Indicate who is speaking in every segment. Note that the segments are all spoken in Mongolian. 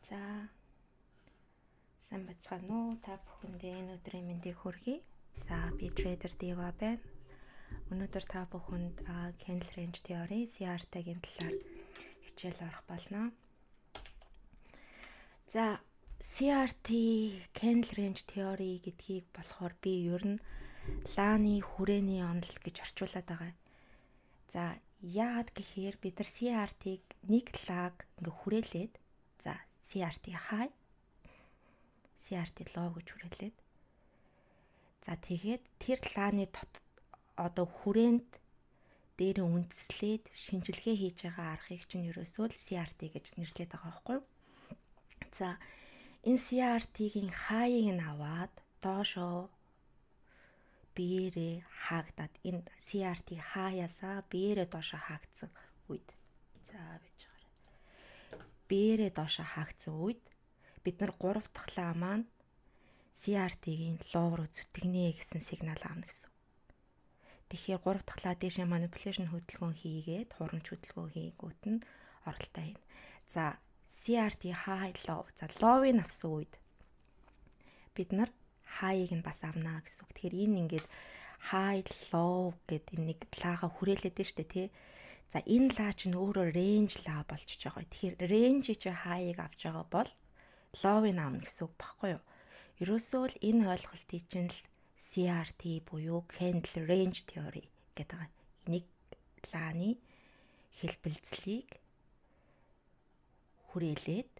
Speaker 1: За сайн бацгаана уу та бүхэндээ энэ өдрийн мэндийг хүргэе. За би Trader Diva байна. Өнөөдөр та бүхэнд Candle Range Theory CRT-гийн талаар хичээл орох болно. За CRT Candle Range Theory гэдгийг болохоор би ер нь лааны хүрээний онол гэж орчуулад байгаа. За яагаад гэхээр бид нар CRT-г нэг лаг ингээ хүрээлээд за CRT high CRT low гэж хүрээлээд за тэгээд тэр лааны одоо хүрээнд дээр үндэслээд шинжилгээ хийж байгаа аргыг чинь ерөөсөө л CRT гэж нэрлэдэг байгаа байхгүй юу? За энэ CRT-гийн хаяыг нь аваад доошоо биеэрээ хаагдаад энэ CRT хаяасаа биеэрээ доошоо хаагдсан үед за байж байгаа. Биеэрээ доошоо хаагдсан үед бид нар 3 дахь лаа маань CRT-гийн low руу зүтгэнэ гэсэн сигнал аавна гэсэн. Тэгэхээр 3 дахь лаа дэшээ manipulation хөдөлгөөн хийгээд хурамч хөдөлгөөн хийгүүт нь оролтоо хийнэ. За CRT high low. За low-ыг авсан үед бид нар high-ыг нь бас авнаа гэсэн үг. Тэгэхээр энэ ингээд high low гэдэг нэг лаага хүрээлээд нь штэ тий. За энэ лаа чинь өөрөө range лаа болчихж байгаа. Тэгэхээр range чи high-ыг авч байгаа бол low-ыг авна гэсэн үг баггүй юу? Ерөөсөө л энэ ойлголтыг чинь л CRT буюу Candle Range Theory гэдэг байгаа. Нэг лааны хэлбэлцлийг хүрээлээд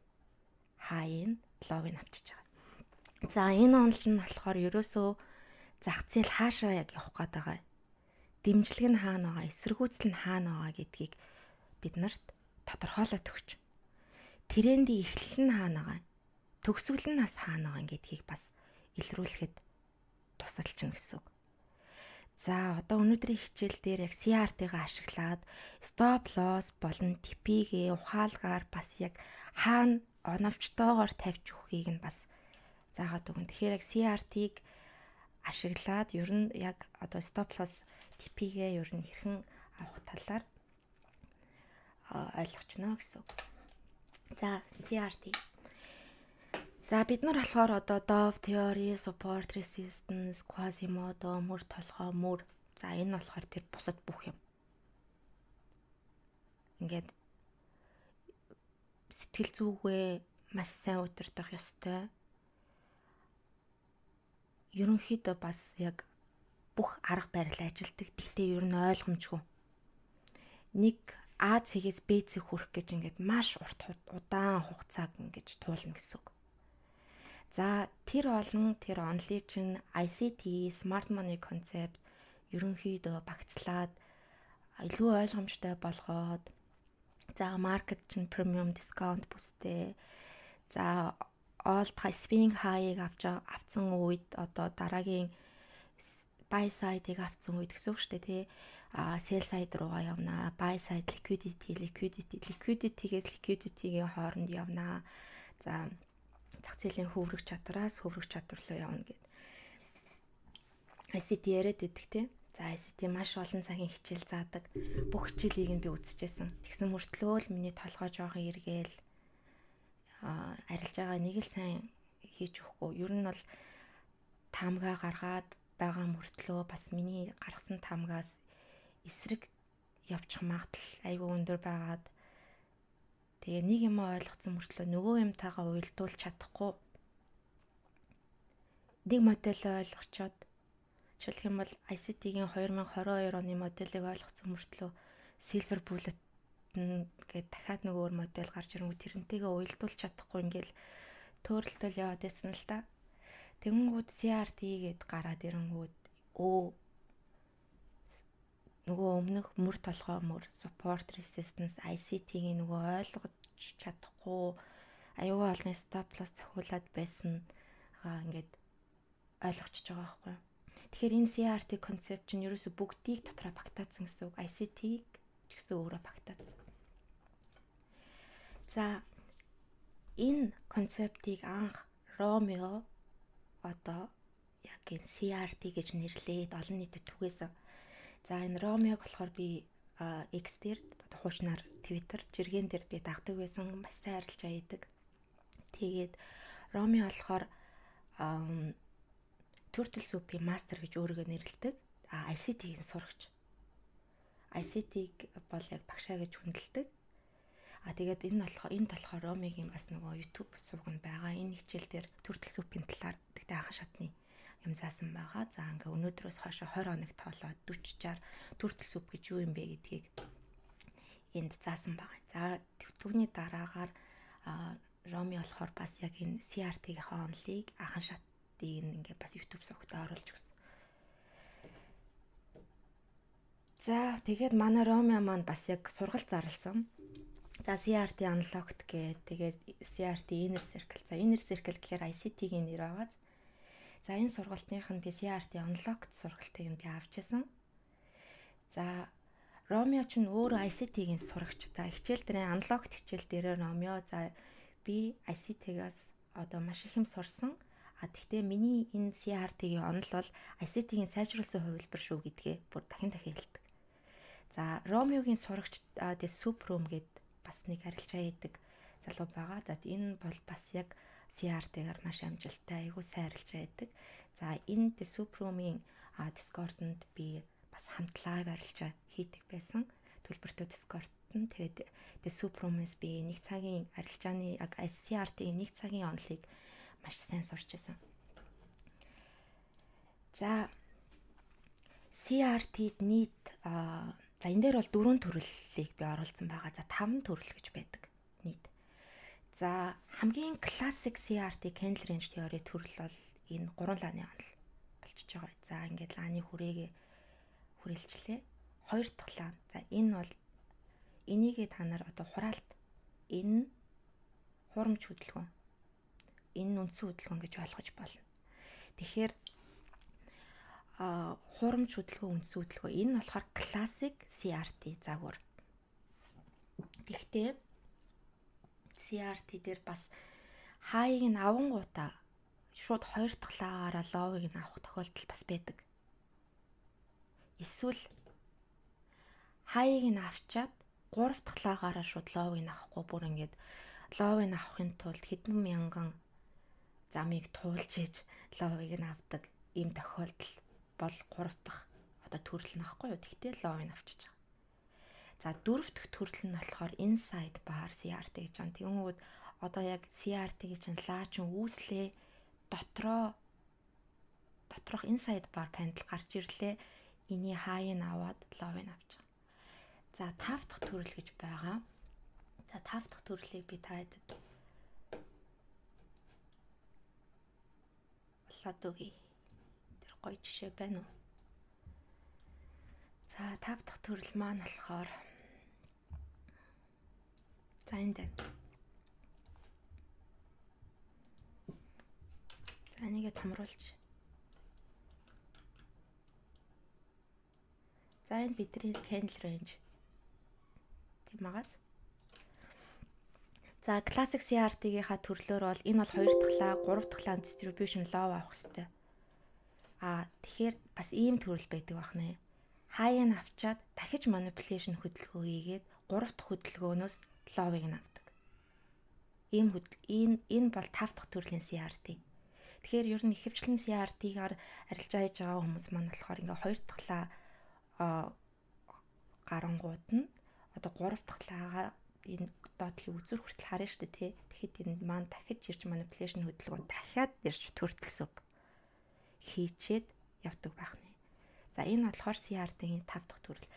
Speaker 1: high-ыг low-ыг авчиж байгаа. За энэ онол нь болохоор ерөөсөө зах зээл хаашаа яг явах гээд байгаа. Дэмжлэг нь хаана байгаа, эсэргүүцэл нь хаана байгаа гэдгийг бид нарт тодорхойлоод өгч. Трендийн эхлэл нь хаана байгаа, төгсгөл нь бас хаана байгаа гэдгийг бас илрүүлэхэд тусалчихна гэсэн үг. За одоо өнөөдрийн хичээл дээр яг CRT-га ашиглаад stop loss болон TP-гээ ухаалгаар бас яг хаана оновчтойгоор тавьж өгөхийг нь бас заагаад өгнө. Тэгэхээр яг CRT-г ашиглаад ер нь яг одоо stop loss TP-гээ ер нь хэрхэн авах талаар ойлгочно гэсэн үг. За CRT. За бид нар болохоор одоо Dove theory, support resistance, Quasimodo, мөр толгой, мөр. За энэ болохоор тэр бусад бүх юм. Ингээд сэтгэл зүгээ маш сайн удирдах ёстой. Ерөнхийдөө бас яг бүх арга барил ажилдаг. Гэхдээ ер нь ойлгомжгүй. Нэг А цэгээс Б цэг хүрэх гэж ингээд маш урт удаан хугацааг ингэж туулна гэсэн үг. За тэр онлыг чинь ICT, Smart Money concept ерөнхийдөө багцлаад илүү ойлгомжтой болгоод за маркет чинь premium discount бүстэй. За all swing high-ыг авсан үед одоо дараагийн buy side-ыг авсан үед гэсэн үг шүү дээ тий. Sell side руугаа явнаа. Buy side liquidity-гээс liquidity-гийн хооронд явнаа. За зах зээлийн хөврөх чадвараас хөврөх чадвар руу явна гэд. ICT яриад идэх тий. За ICT маш олон цагийн хичээл заадаг. Бүх хичээлийг нь би үзчихсэн. Тэгсэн мөртлөө л миний толгой жоохон эргээл арилж байгаа нэг л сайн хийж өгөхгүй. Ер нь бол таамгаа гаргаад байгаа мөртлөө бас миний гаргасан таамгаас эсрэг явчих магадлал айгүй өндөр байгаад тэгээ нэг юм ойлгоцсон мөртлөө нөгөө юмтайгаа уялдуулж чадахгүй. Нэг модель ойлгочоод жишээлх юм бол ICT-гийн 2022 оны модельийг ойлгоцсон мөртлөө Silver Bullet гэдэг дахиад нөгөө модель гарч ирэнгүүт тэрнтэйгээ уялдуулж чадахгүй ингээл төөрөлтөл яваад байсан л да. Тэнгүүд CRT гэд гараад ирэнгүүт нөгөө өмнөх мөр толгой мөр support resistance ICT-гийн нөгөө ойлгож чадахгүй аюул олны stop loss цохиулаад байсан ингээд ойлгочихж байгаа байхгүй. Тэгэхээр энэ CRT концепт чинь ерөөсө бүгдийг дотроо багтаацсан гэсэн үг. ICT-г ч гэсэн өөрөө багтаацсан. За энэ концептыг анх Ромео одоо яг энэ CRT гэж нэрлээд олон нийтэд түгээсэн. За энэ Ромеог болохоор би X дээр хуучнаар Twitter жиргэн дээр би дагдаг байсан, маш сайн арилж аяадаг. Тэгээд Ромео болохоор Turtle Soup-ийн мастер гэж өөрийгөө нэрлэдэг. ICT-ийн сурагч. ICT-г бол яг багшаа гэж хүндэлдэг. Тэгээд энд болохоор Ромеогийн бас нөгөө YouTube сувг нь байгаа. Энэ хичээл дээр Turtle Soup-ийн талаар тэгтээ анхан шатны юм заасан байгаа. За ингээ өнөөдрөөс хойш 20 хоног тоолоод 40-60 Turtle Soup гэж юу юм бэ гэдгийг энд заасан байгаа. За түүний дараагаар Ромео болохоор бас яг энэ CRT-ийнхаа онлыг анхан шатыг ингээ бас YouTube сувгт оруулж өгсөн. За тэгээд манай Ромео маань бас яг сургалт зарласан. За CRT Unlocked тэгээд CRT Inner Circle. За Inner Circle гэхээр ICT-ийн нэр байгаа. За энэ сургалтынх нь би CRT Unlocked сургалтыг нь би авч ирсэн. За Ромео ч өөрөө ICT-ийн сурагч. За хичээл дээр Unlocked хичээл дээр Ромео за би ICT-гаас одоо маш их юм сурсан. Тэгтээ миний энэ CRT-ийн онол бол ICT-ийн сайжруулсан хувилбар шүү гэдгээ бүр дахин хэлдэг. За Ромеогийн сурагч The Soup Room гэд бас нэг арилжаа хийдэг залуу байгаа. За энэ бол бас яг CRT-гаар маш амжилттай айгуу сайн арилжаа хийдэг. За энэ The Soup Room-ийн Discord-нд би бас хамт лайв арилжаа хийдэг байсан. Төлбөртэй Discord-нд тэгээд The Soup Room-ээс би нэг цагийн арилжааны CRT-ийн нэг цагийн онолыг маш сайн сурч байсан. За CRT-д нийт за энэ дээр бол 4 төрлийг би оруулсан байгаа. За 5 төрөл гэж байдаг нийт. За хамгийн классик CRT candle range theory төрөл бол энэ 3 лааны онол болчихж байгаа. За ингээд лааны хүрээгээ хүрээлжлээ. 2 дахь лаан. За энэ бол энийгээ та нар одоо хураалт энэ хурамч хөдөлгөөн. Энэ үндсэн хөдөлгөөн гэж ойлгож болно. Тэгэхээр хурамч хөдөлгөөн үндсэн хөдөлгөөн энэ болохоор классик CRT загвар. Гэхдээ CRT дээр бас хаяг нь авангуудаа шууд 2 дахь лагаараа ловыг нь авах тохиолдол бас байдаг. Эсвэл хаяг нь авчаад 3 дахь лагаараа шууд ловыг нь авахгүй бүр ингээд ловыг нь авахын тулд хэдэн мянган замыг туулж иж ловыг нь авдаг ийм тохиолдол бол 3 дахь одоо төрөл нь аахгүй юу. Тэгтээ ловыг нь авчиж байгаа. За 4 дахь төрөл нь болохоор inside bar CRT гэж байна. Тэгмүүд одоо яг CRT гэж лаачин үүслээ дотроо доторх inside bar candle гарч ирлээ. Эний хаяг нь аваад ловыг нь авч байгаа. За 5 дахь төрөл гэж байгаа. За 5 дахь төрлийг би таадаг. Болоод үгүй. Тэр гоё жишээ байна уу? За 5 дахь төрөл маань болохоор за энэ дээ. За энийг томруулж. За энэ бидний candle range. Тийм байгаас. За classic CRT-гийнхаа төрлөөр бол энэ бол 2 дахь лаг, 3 дахь лаг distribution low авах хэрэгтэй. Тэгэхээр бас ийм төрөл байдаг бахнаа. Хаяг нь авчаад дахиж manipulation хөдөлгөөн хийгээд 3 дахь хөдөлгөөнөөс low-ыг нь авдаг. Энэ бол 5 дахь төрлийн CRT. Тэгэхээр ер нь ихэвчлэн CRT-гаар арилжаа хийж байгаа хүмүүс маань болохоор ингээ 2 дахь лаг гарангууд нь одоо 3 дахь лагаа энэ доотлын үзүр хүртэл харна шүү дээ тий. Тэгэхэд энэ маань дахиж ирж manipulation хөдөлгөөн дахиад ирж Turtle Soup хийчээд явдаг байх нэ. За энэ болохоор CRT-ийн 5 дахь төрөл.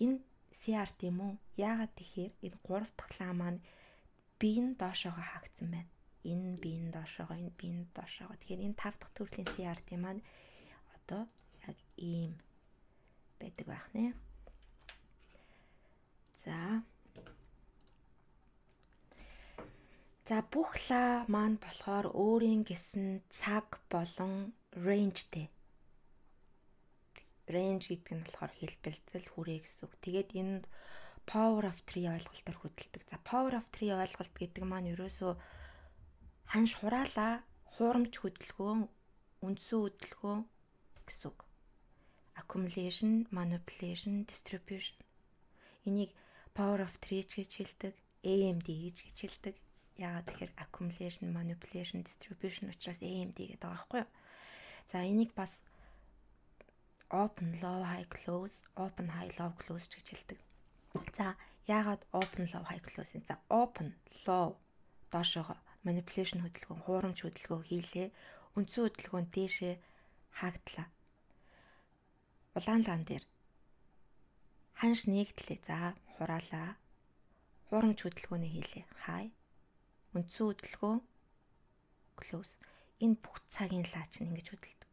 Speaker 1: Энэ CRT мөн яагаад тэгэхээр энэ 3 дахь лаг маань биеийн доошоогоо хаагдсан байна. Энэ биеийн доошоогоо, энэ биеийн доошоогоо. Тэгэхээр энэ 5 дахь төрлийн CRT маань одоо яг ийм байдаг байх нэ. За бүх ла маань болохоор өөрийн гэсэн цаг болон rangeтэй. Range гэдэг нь болохоор хэлбэлзэл хүрээ гэсэн үг. Тэгээд энэ power of 3 ойлголтоор хөдөлдөг. За power of 3 ойлголт гэдэг маань ерөөсөө ханш хураалаа, хуурамч хөдөлгөөн, үндсэн хөдөлгөөн гэсэн үг. Accumulation, manipulation, distribution. Энийг power of 3 гэж хэлдэг, AMD гэж хэлдэг. Яагаад тэгэхээр accumulation, manipulation, distribution учраас AMD гэдэг байгаа байхгүй юу? За энийг бас open, low, high, close, open, high, low, close гэж хэлдэг. За яагаад open, low, high, close? За open, low доошоо manipulation хөдөлгөөн, хуурамч хөдөлгөөн хийлээ. Үндсэн хөдөлгөөн дээшээ хаагдлаа. Улаан лаан дээр ханш нэгтлээ. За хураалаа. Хуурамч хөдөлгөөний хийлээ. High. Үндсэн хөдөлгөөн close. Энэ бүх цагийн лаач нь ингэж хөдөлдөг.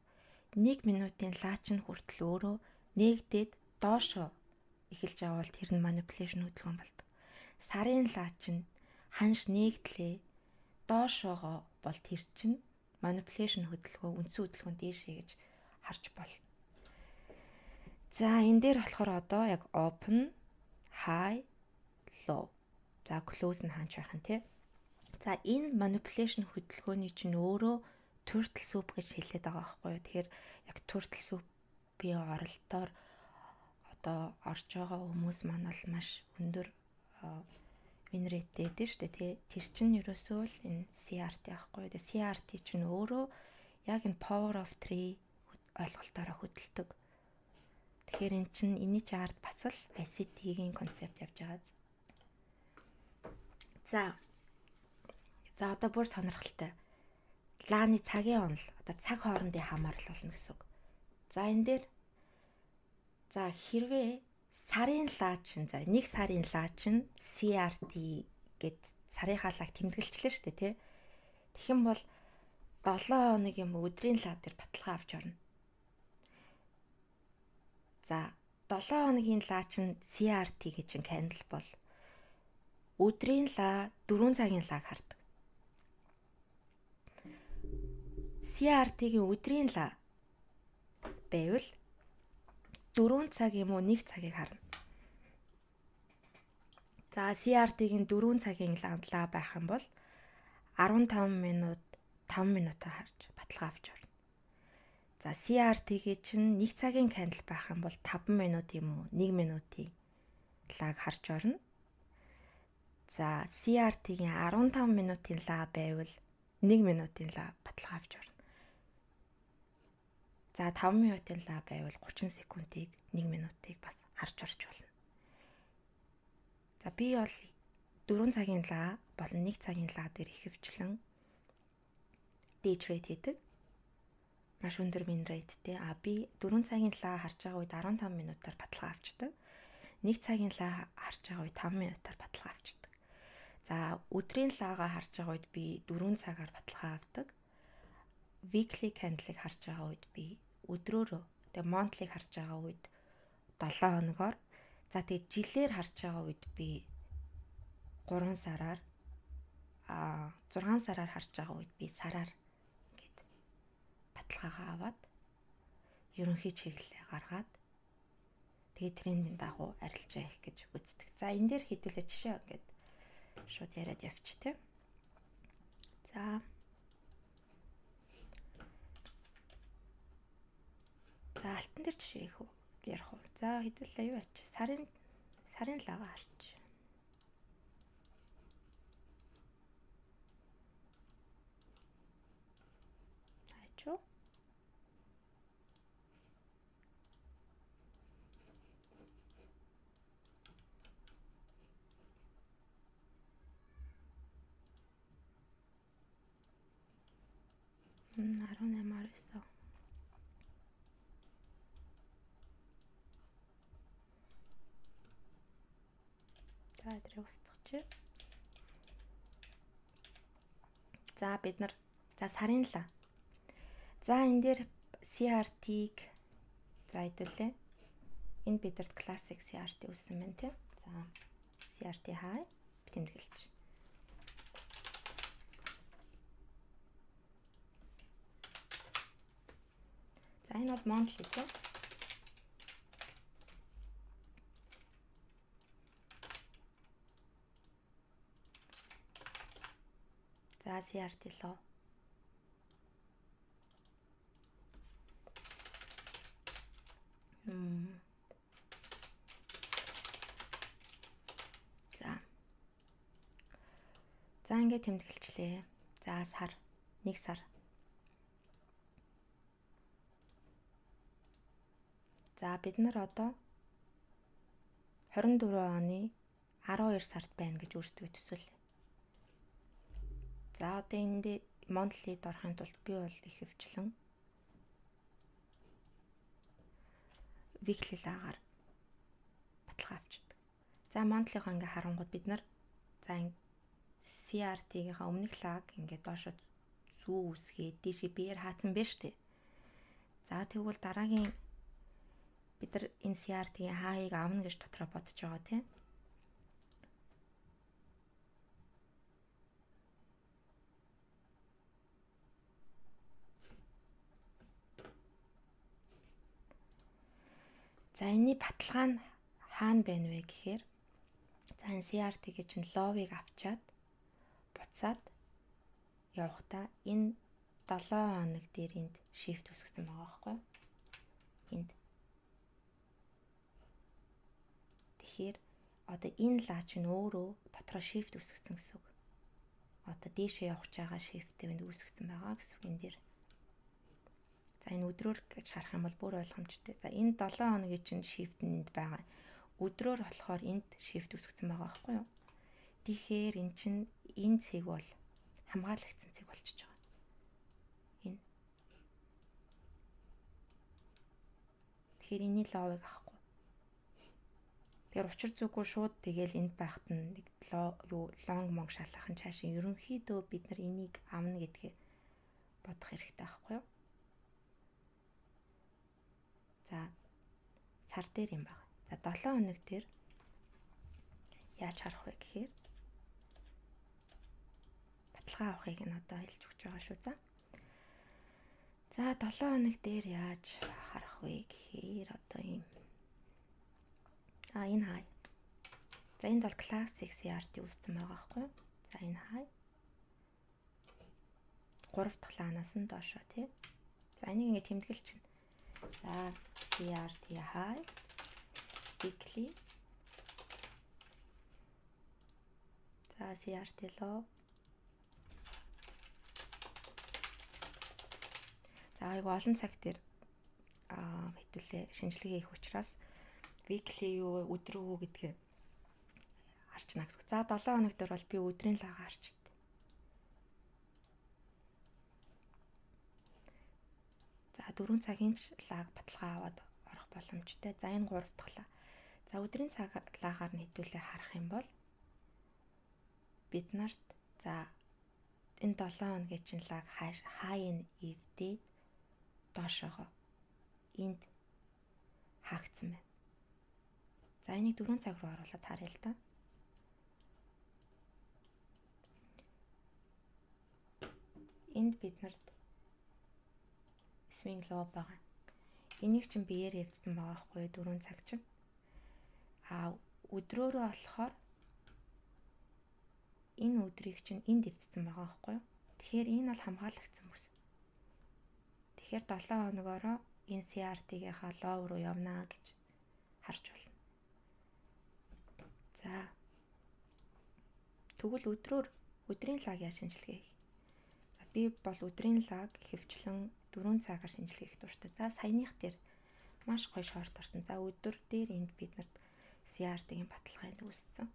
Speaker 1: 1 минутын лаач нь хүртэл өөрөө нэгдээд доошоо эхэлж байгаа бол тэр нь manipulation хөдөлгөөн болдог. Сарын лаач нь ханш нэгтлээ доошоогоо бол тэр чинь manipulation хөдөлгөөн, үндсэн хөдөлгөөн дээшээ гэж харж болно. За энэ дээр болохоор одоо яг open, high, low. За close нь хаач байх нь тий. За энэ manipulation хөдөлгөөний чинь өөрөө turtle soup гэж хэлээд байгаа байхгүй юу. Тэгэхээр яг turtle soup-ийн оролдоор одоо орж байгаа хүмүүс маань л маш өндөр win rate дээ шүү дээ тий. Тэр чинь ерөөсөө л энэ CRT байхгүй юу. Тэгээ CRT чинь өөрөө яг энэ power of 3 ойлголтоор хөдөлдөг. Тэгэхээр эн чинь энэний чи ард бас л ICT-ийн концепт явж байгаа. За одоо бүр сонирхолтой. Лааны цагийн онол одоо цаг хоорондын хамаарал болно гэсэн үг. За энэ дээр за хэрвээ сарын лаач нь за нэг сарын лаач нь CRT гэд сарынхаа лааг тэмдэглэжлээ шүү дээ тий. Тэгэх юм бол 7 хоног юм өдрийн лаа дээр баталгаа авч орно. За 7 хоногийн лаач нь CRT гэж candle бол өдрийн лаа 4 цагийн лааг хардаг. CRT-гийн өдрийн лаа байвал 4 цаг юм уу 1 цагийг харна. За CRT-гийн 4 цагийн лаа байх юм бол 15 минут 5 минутаа харж баталгаа авч орно. За CRT-гийн чинь 1 цагийн candle байх юм бол 5 минут юм уу 1 минутын лааг харж орно. За CRT-гийн 15 минутын лаа байвал 1 минутын лаа баталгаа авч орно. За 5 минутын лаа байвал 30 секундыг 1 минутыг бас харж орж болно. За би бол 4 цагийн лаа болон 1 цагийн лаа дээр ихэвчлэн day trade хийдэг. Маш өндөр win rateтэй. Би 4 цагийн лаа харж байгаа үед 15 минутаар баталгаа авчдаг. 1 цагийн лаа харж байгаа үед 5 минутаар баталгаа авчдаг. За өдрийн лаагаа харж байгаа үед би 4 цагаар баталгаа авдаг. Weekly candle-ыг харж байгаа үед би өдрөөрөө тэгээ monthly-г харж байгаа үед 7 хоногоор за тэгээ жилээр харж байгаа үед би 3 сараар 6 сараар харж байгаа үед би сараар ингээд баталгаагаа аваад ерөнхий чиглэлээ гаргаад тэгээ трендийн дагуу арилжаа хийх гэж үздэг. За энэ дээр хэдүүлээ жишээ ингээд шууд яриад явчих тийм. За алтан дээр жишээ их ярих уу. За хэдүүлээ юу ач. Сарын лагаа харч. Ачуу. Наруу нэмарсан. За эдрийг устгах. За бид нар за сарын лаа. За энэ дээр CRT-г за хэдүүлээ. Энэ бидэрт classic CRT үүссэн байна тийм. За CRT high тэмдэглэж. За энэ бол monthly тийм. За CRT лоо. За. За ингээд тэмдэглэчлээ. За сар 1 сар. За бид нар одоо 24 оны 12 сард байна гэж өөрсдөө төсөөлье. За одоо энд Мондлид орохын тулд би бол их хөвчлэн weekly лагаар баталгаа авчдаг. За Мондлийнхаа ингээ харангууд бид нар за CRT-гийнхаа өмнөх лаг ингээ доошо зүү үсгээд дээшээ биеэр хаацсан байна штэ. За тэгвэл дараагийн бид нар энэ CRT-ийн хааяыг авна гэж дотроо бодож байгаа тийм. За энэний баталгаа нь хаана байна вэ гэхээр за энэ CRT-гээ чинь ловыг авчаад буцаад явахдаа энэ 7 хоног дээр энд shift үсгэсэн байгаа байхгүй юу? Энд. Тэгэхээр одоо энэ лаа чинь өөрөө дотроо shift үсгэсэн гэсэн үг. Одоо дээшээ явж байгаа shift энд үсгэсэн байгаа гэсэн үг энэ дээр. За энэ өдрөөр гэж харах юм бол бүр ойлгомжтой. За энэ 7 хоногийн чинь shift нь энд байгаа. Өдрөөр болохоор энд shift үсгэсэн байгаа байхгүй юу? Тэгэхээр эн чинь энэ цэг бол хамгаалагдсан цэг болчихж байгаа. Энэ. Тэгэхээр энэний ловыг авахгүй. Тэгэхээр учир зүггүй шууд тэгэл энд байхад нь нэг лонг монг шалгахын цаашаа ерөнхийдөө бид нар энийг авна гэдгээ бодох хэрэгтэй байхгүй юу? За сар дээр юм байна. За 7 хоног дээр яаж харах вэ гэхээр баталгаа авахыг нь одоо хэлж өгч байгаа шүү. За 7 хоног дээр яаж харах вэ гэхээр одоо юм. За энэ хай. За энд бол classic CRT үүссэн байгаа байхгүй юу? За энэ хай. 3 дахь лаанаас нь доошоо тий. За энийг ингэ тэмдэглэж чинь. За CRT high weekly. За CRT low. За айгу олон цаг дээр хэдүүлээ шинжилгээ хийх учраас weekly юу өдрөө үү гэдгээ харчна гэсэн. За 7 хоног дээр бол би өдрийн лагаа харчдаг. За 4 цагийн лаг баталгаа аваад орох боломжтой. За энэ 3 дахь лаг. За өдрийн цаг лагаар нь хэдүүлээ харах юм бол бид нарт за энэ 7 хоногийн чинь лаг хайн эвдээд доошоогоо энд хаагдсан байна. За энийг 4 цаг руу оруулаад харъя л да. Энд бид нарт swing low байгаа. Энийг чинь биеэр эвдсэн байгаа хгүй 4 цаг чинь. Өдрөөрөө болохоор энэ өдрийг чинь энд эвдсэн байгаа хгүй. Тэгэхээр энэ бол хамгаалагдсан бүс. Тэгэхээр 7 хоногоороо энэ CRT-гийнхаа low руу явна гэж харж байна. За. Тэгвэл өдрийн лаг яаж шинжилгээ хийх? За би бол өдрийн лаг хөвчлэн 4 цагаар шинжилгээ хийх дуртай. За саяных дээр маш гоё шорт орсон. За өдөр дээр энд бид нарт CRT-ийн баталгаанд үүссэн.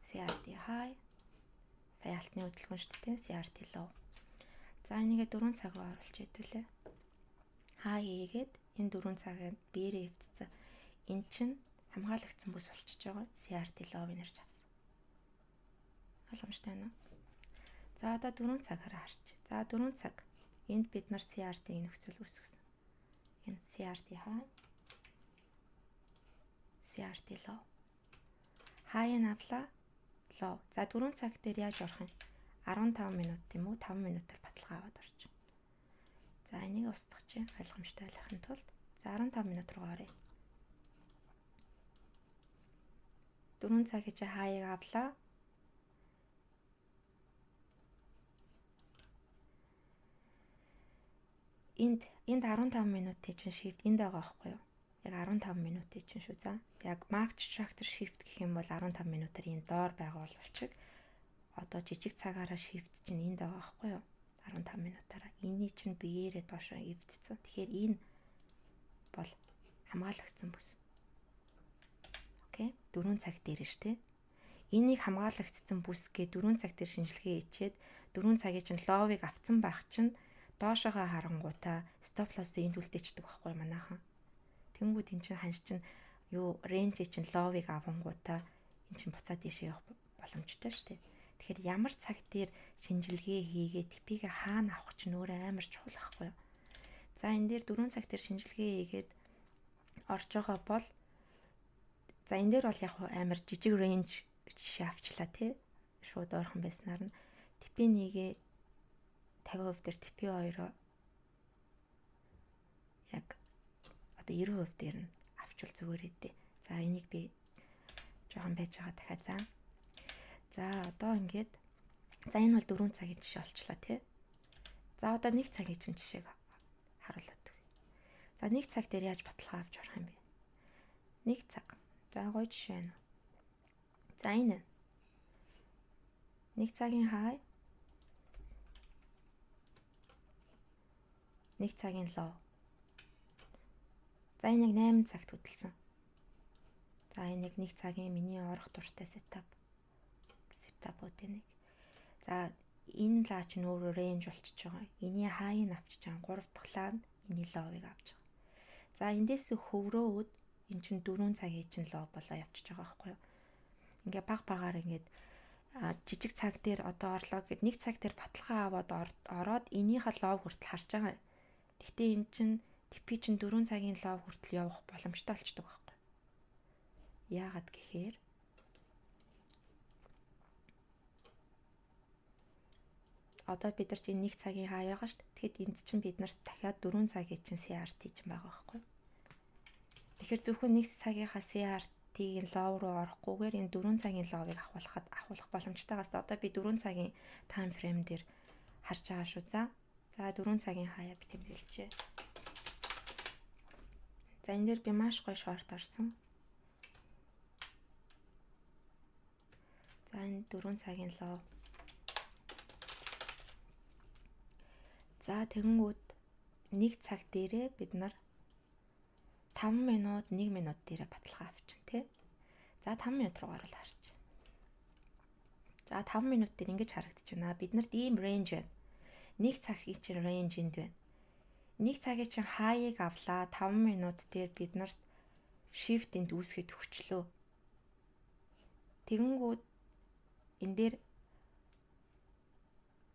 Speaker 1: CRT high. Сая алтны хөдөлгөөн шүү дээ. CRT low. За энийгээ 4 цаг руу оруулж хэдүүлээ. High хийгээд энэ 4 цагийн биеэрээ эвдсэн. Эн чинь хамгаалагдсан бүс болчихж байгаа. CRT low-ыг нэрж авсан. Ойлгомжтой байна уу? За одоо 4 цагаараа харч. За 4 цаг. Энд бид нар CRT-ийг нөхцөл үүсгэсэн. Энэ CRT high. CRT low. High нь авлаа. Low. За 4 цаг дээр яаж орох юм? 15 минут тийм үү? 5 минутаар баталгаа аваад орчих. За энийг устгах чинь ойлгомжтой байхын тулд за 15 минут руу оръё. 4 цагийн чи хаяг авлаа. Энд 15 минутын чинь shift энд байгаа байхгүй юу? Яг 15 минутын чинь шүү. За яг marked tractor shift гэх юм бол 15 минутаар энэ доор байгаа боловч одоо жижиг цагаараа shift чинь энд байгаа байхгүй юу? 15 минутаараа. Эний чинь биеэрээ доошоо эвдсэн. Тэгэхээр энэ бол хамгаалагдсан бүс. Окей? 4 цаг дээр штэ. Энийг хамгаалагдсан бүс гэ 4 цаг дээр шинжилгээ хийчихэд 4 цагийн чинь ловыг авцсан байх чинь доошоогоо харангуудаа стоп лосс энд үлдээчдэг байхгүй манайхан. Тэнгүүд эн чинь ханш чинь юу рейнж чинь ловыг авангуудаа эн чинь буцаад дэшээ явах боломжтой шүү дээ. Тэгэхээр ямар цаг дээр шинжилгээ хийгээд типийг хаана авах чинь өөрөө амар чухал байхгүй юу. За энэ дээр 4 цаг дээр шинжилгээ хийгээд орж байгаа бол за энэ дээр бол яг амар жижиг рейнж жишээ авчлаа тий. Шууд ойрхон байснаар нь типи 1-гээ 50% дээр типи 2-оо яг одоо 90% дээр нь авчвал зүгээр ээ. За энийг би жоохон байж байгаа дахиад заа. За одоо ингээд за энэ бол 4 цагийн жишээ олчлаа тий. За одоо 1 цагийн чинь жишээг харуулад өг. За 1 цаг дээр яаж баталгаа авч орох юм бэ? 1 цаг. За гоё жишээ байна. За энэ 1 цагийн хай 1 цагийн лоу. За энийг 8 цагт хөдөлсөн. За энийг 1 цагийн миний орох дуртай сетапууд энийг. За энэ лаач нь өөрөө рейнж болчихж байгаа. Эний хайг авчиж байгаа. 3 дахь лаа нь эний ловыг авч байгаа. За эндээс хөврөөд эн чинь 4 цагийн чинь лов болоо явчихж байгаа байхгүй юу? Ингээ баг багаар ингээд жижиг цаг дээр одоо орлоо гэд 1 цаг дээр баталгаа аваад ороод энийхээ лов хүртэл харж байгаа. Гэхдээ эн чинь типи чинь 4 цагийн лов хүртэл явах боломжтой болчихдог байхгүй юу? Яагаад гэхээр одоо бид нар чинь 1 цагийн хаа байгаа шүү дээ. Тэгэхэд энд чинь бид нарт дахиад 4 цагийн чинь CRT чинь байгаа байхгүй юу? Тэгэхээр зөвхөн 1 цагийнхаа CRT-ийн лов руу орохгүйгээр энэ 4 цагийн ловыг авах боломжтойгаас одоо би 4 цагийн тайм фрейм дээр харж байгаа шүү. За 4 цагийн хаяа би тэмдэглэжээ. За энэ дээр би маш гоё шорт орсон. За энэ 4 цагийн лов. За тэгэнгүүт 1 цаг дээрээ бид нар 5 минут 1 минут дээрээ баталгаа авчин тий. За 5 минут руугаар л харж. За 5 минут дээр ингэж харагдаж байна. Биднэрт ийм рейнж байна. 1 цагийн чинь рейнж энд байна. 1 цагийн чинь хаяыг авлаа 5 минут дээр биднэрт shift энд үүсгэхэд өгчлөө. Тэгэнгүүт энэ дээр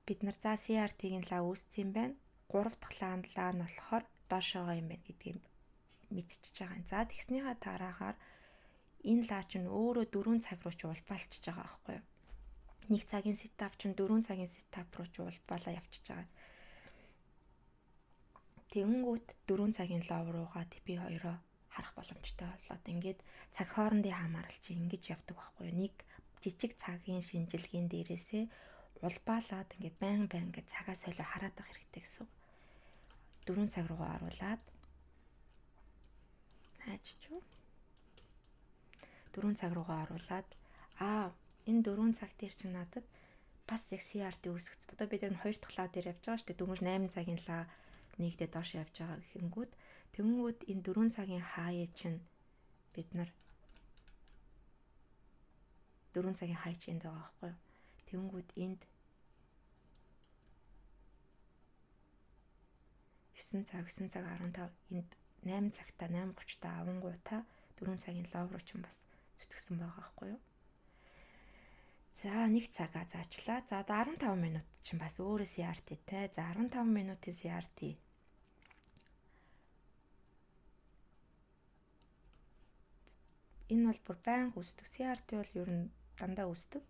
Speaker 1: бид нар за CRT-ийн лаа үүссэн юм байна. 3 дахь лаа нь болохоор доошоогоо юм байна гэдгийг мэдчихэж байгаа. За тэгснийхаа дараагаар энэ лаа чинь өөрөө 4 цаг руу ч улбаалчихж байгаа байхгүй юу? 1 цагийн сетап чинь 4 цагийн сетап руу ч улбаалаа явчихж байгаа. Тэгэнгүүт 4 цагийн лов руугаа типи 2-оо харах боломжтой болоод ингээд цаг хоорондын хамаарал чинь ингэж явдаг байхгүй юу? Нэг жижиг цагийн шинжилгээнд дээрээсээ улбаалаад ингээд байн ингээд цагаа солио хараад байх хэрэгтэй гэсэн. 4 цаг руугаа оруулаад хайчгүй. 4 цаг руугаа оруулаад энэ 4 цаг дээр чинь надад бас яг CRT үүсгэц. Одоо бид энэ 2 дахь лаа дээр явж байгаа шүү дээ. Дөнгөж 8 цагийн лаа нэгдээ доош явж байгаа гэхэнгүүт тэгэнгүүт энэ 4 цагийн хаяа чинь бид нар 4 цагийн хай чинь байгаа байхгүй юу? Тэгэнгүүт энд 9 цаг 15 энд 8 цагта 8:30 та авангуудаа 4 цагийн лов руу ч бас зүтгэсэн байгаа байхгүй юу? За 1 цагаа заачлаа. За одоо 15 минут чинь бас өөрөө CRT-тэй. За 15 минутын CRT. Энэ бол бүр байнга үүсдэг. CRT бол ер нь дандаа үүсдэг.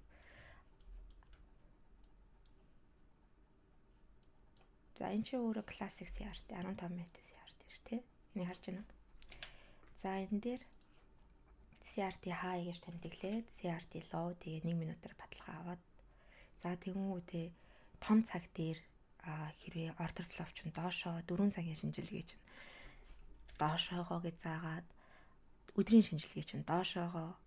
Speaker 1: За энэ чинь өөрөө классик CRT 15 минутын CRT ш тий. Энийг харж байна уу? За энэ дээр CRT high гэж тэмдэглээд CRT low тэгээ 1 минутаар баталгаа аваад за тэгэнгүүтээ том цаг дээр хэрвээ order flow чинь доошоо 4 цагийн шинжилгээ чинь доошоогоо гэж заагаад өдрийн шинжилгээ чинь доошоогоо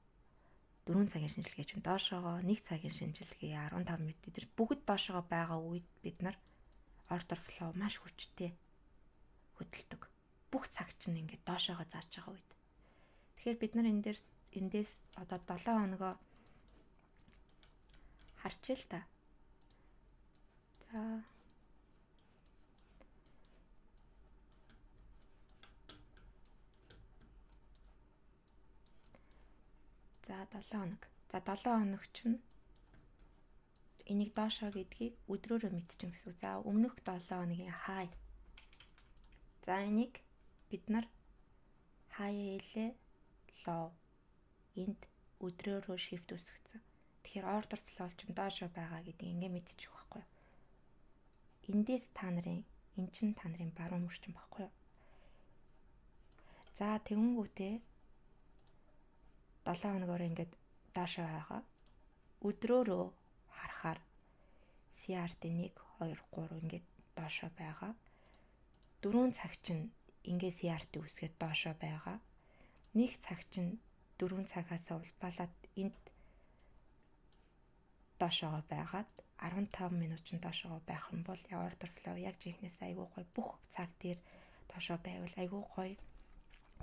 Speaker 1: 4 цагийн шинжилгээ чинь доошоогоо 1 цагийн шинжилгээ 15 минут эдгээр бүгд доошоогоо байгаа үед бид нар order flow маш хүчтэй хөдөлдөг. Бүх цаг чинь ингээд доошоогоо зарж байгаа үед. Тэгэхээр бид нар эндээс одоо 7 хоногоо харчээ л та. За 7 хоног. За 7 хоног чинь энийг доошоо гэдгийг өдрөөрөө мэдчихэн гэсэн. За өмнөх 7 хоногийн хай. За энийг бид нар хай хэлээ low энд өдрөөрөө shift үсгэсэн. Тэгэхээр order flow чинь доошоо байгаа гэдгийг ингээ мэдчих واخгүй. Эндээс та нарын эн чин та нарын баруун мөрчин баггүй. За тэгэнгүүтээ 7 хоногоор ингээд доошоо байгаа. Өдрөөрөө харахаар CRT 1 2 3 ингээд доошоо байгаа. 4 цаг чинь ингээд CRT үсгээд доошоо байгаа. 1 цаг чинь 4 цагаас улбалаад энд доошоогоо байгаад 15 минут чинь доошоогоо байх юм бол order flow яг жинхнээс айгүй гоё бүх цаг дээр доошоо байвал айгүй гоё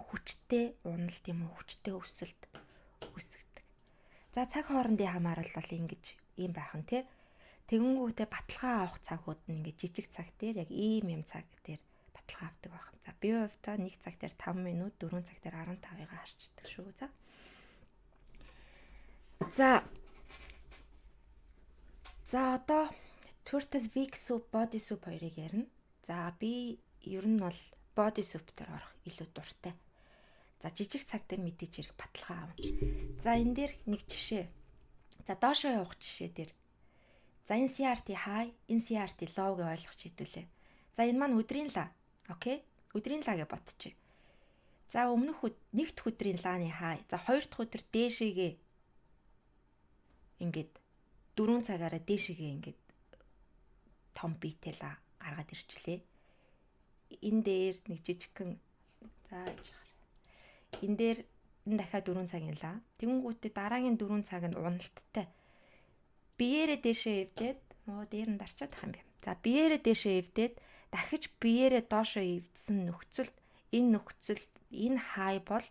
Speaker 1: хүчтэй уналт юм уу хүчтэй өсөлт үсгдэг. За цаг хоорондын хамаарал бол ингэж ийм байх нь тий. Тэгэнгүүтээ баталгаа авах цагууд нь ингэж жижиг цаг дээр яг ийм цаг дээр баталгаа авдаг байх. За би хувьдаа 1 цаг дээр 5 минут 4 цаг дээр 15-ыг харчдаг шүү. За одоо Turtle Week Soup, Body Soup хоёрыг ярина. За би ер нь бол Body Soup дээр орох илүү дуртай. За жижиг цаг дээр мэдээж хэрэг баталгаа аавна. За энэ дээр нэг жишээ. За доошоо явах жишээ дээр. За энэ CRT high, энэ CRT low гэж ойлгож хэдүүлээ. За энэ маань өдрийн лаа. Окей? Өдрийн лаа гэж бодчих. За өмнөх нэгд өдрийн лааны high. За хоёр дахь өдөр дээшээгээ ингээд 4 цагаараа дээшээгээ ингээд том биетэй ла гаргаад ирчлээ. Энэ дээр нэг жижигхэн энэ дээр дахиад 4 цагийн лаа. Тэгэнгүүтээ дараагийн 4 цаг нь уналттай. Биеэрээ дээшээ эвдээд дээр нь дарчаад тах юм бэ. За биеэрээ дээшээ эвдээд дахиж биеэрээ доошоо эвдсэн нөхцөлд энэ хай бол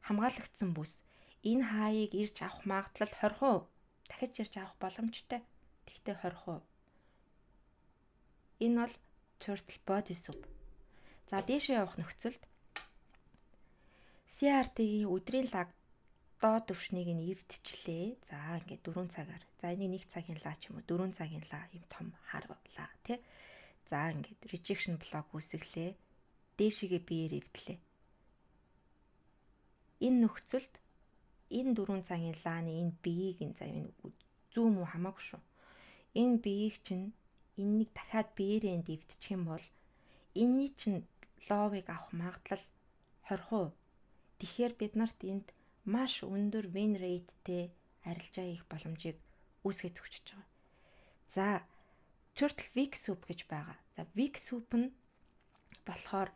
Speaker 1: хамгаалагдсан бүс. Энэ хайыг ирж авах магадлал 20%. Дахиж ирж авах боломжтой. Тэгтээ 20%. Энэ бол Turtle Body Soup. За дээшээ явах нөхцөлд CRT-ийн өдрийн лаг доод төвшнийг нь эвдчихлээ. За ингээд 4 цагаар. За энийг 1 цагийн лаа ч юм уу 4 цагийн лаа юм том харлаа тий. За ингээд rejection block үүсгэлээ. Дээшээгээ биеэр эвдлээ. Энэ нөхцөлд энэ 4 цагийн лааны энэ биеийг энэ зүү мүү хамаагүй шүү. Энэ биеийг чинь энэнийг дахиад биеэрээ эвдчих юм бол энэний чинь ловыг авах магадлал 20%. Тэгэхээр бид нарт энд маш өндөр win rateтэй арилжаа хийх боломжийг үүсгэж өгч байгаа. За Turtle Week Soup гэж байгаа. За Week Soup нь болохоор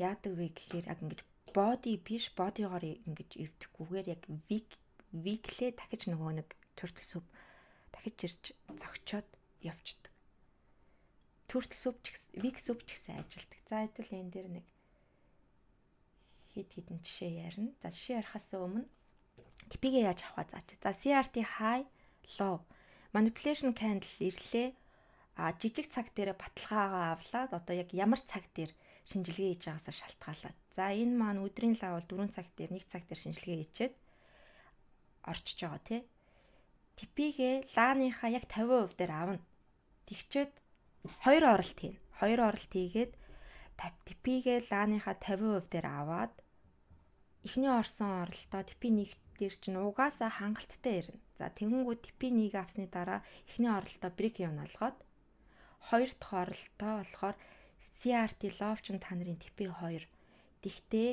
Speaker 1: яадаг вэ гэхээр яг ингэж body биш бодигоор ингэж эвдэхгүйгээр яг weeklээ дахиж нөгөө нэг Turtle Soup дахиж ирж зогчоод явчихдаг. Turtle Soup Week Soup ч гэсэн ажилтдаг. За хэдүүл энэ дээр нэг хидэн жишээ ярина. За жишээ ярихаас өмнө типигээ яаж авах вэ? За CRT high, low. Manipulation candle ирлээ. Жижиг цаг дээр баталгаагаа авлаад одоо яг ямар цаг дээр шинжилгээ хийж байгаасаа шалтгаалаад. За энэ маань өдрийн лав бол 4 цаг дээр 1 цаг дээр шинжилгээ хийчихэд орчиж байгаа тий. Типигээ лааныхаа яг 50% дээр авна. Тэгчээд 2 оролт хийн. 2 оролт хийгээд типигээ лааныхаа 50% дээр аваад эхний орсон оролтоо типи 1 дээр чинь угаасаа хангалттай ирнэ. За тэгэнгүүт типи 1 авсны дараа эхний оролтоо брейк явна алгаад 2 дахь оролтоо болохоор CRT love ч та нарын типи 2. Тэгтээ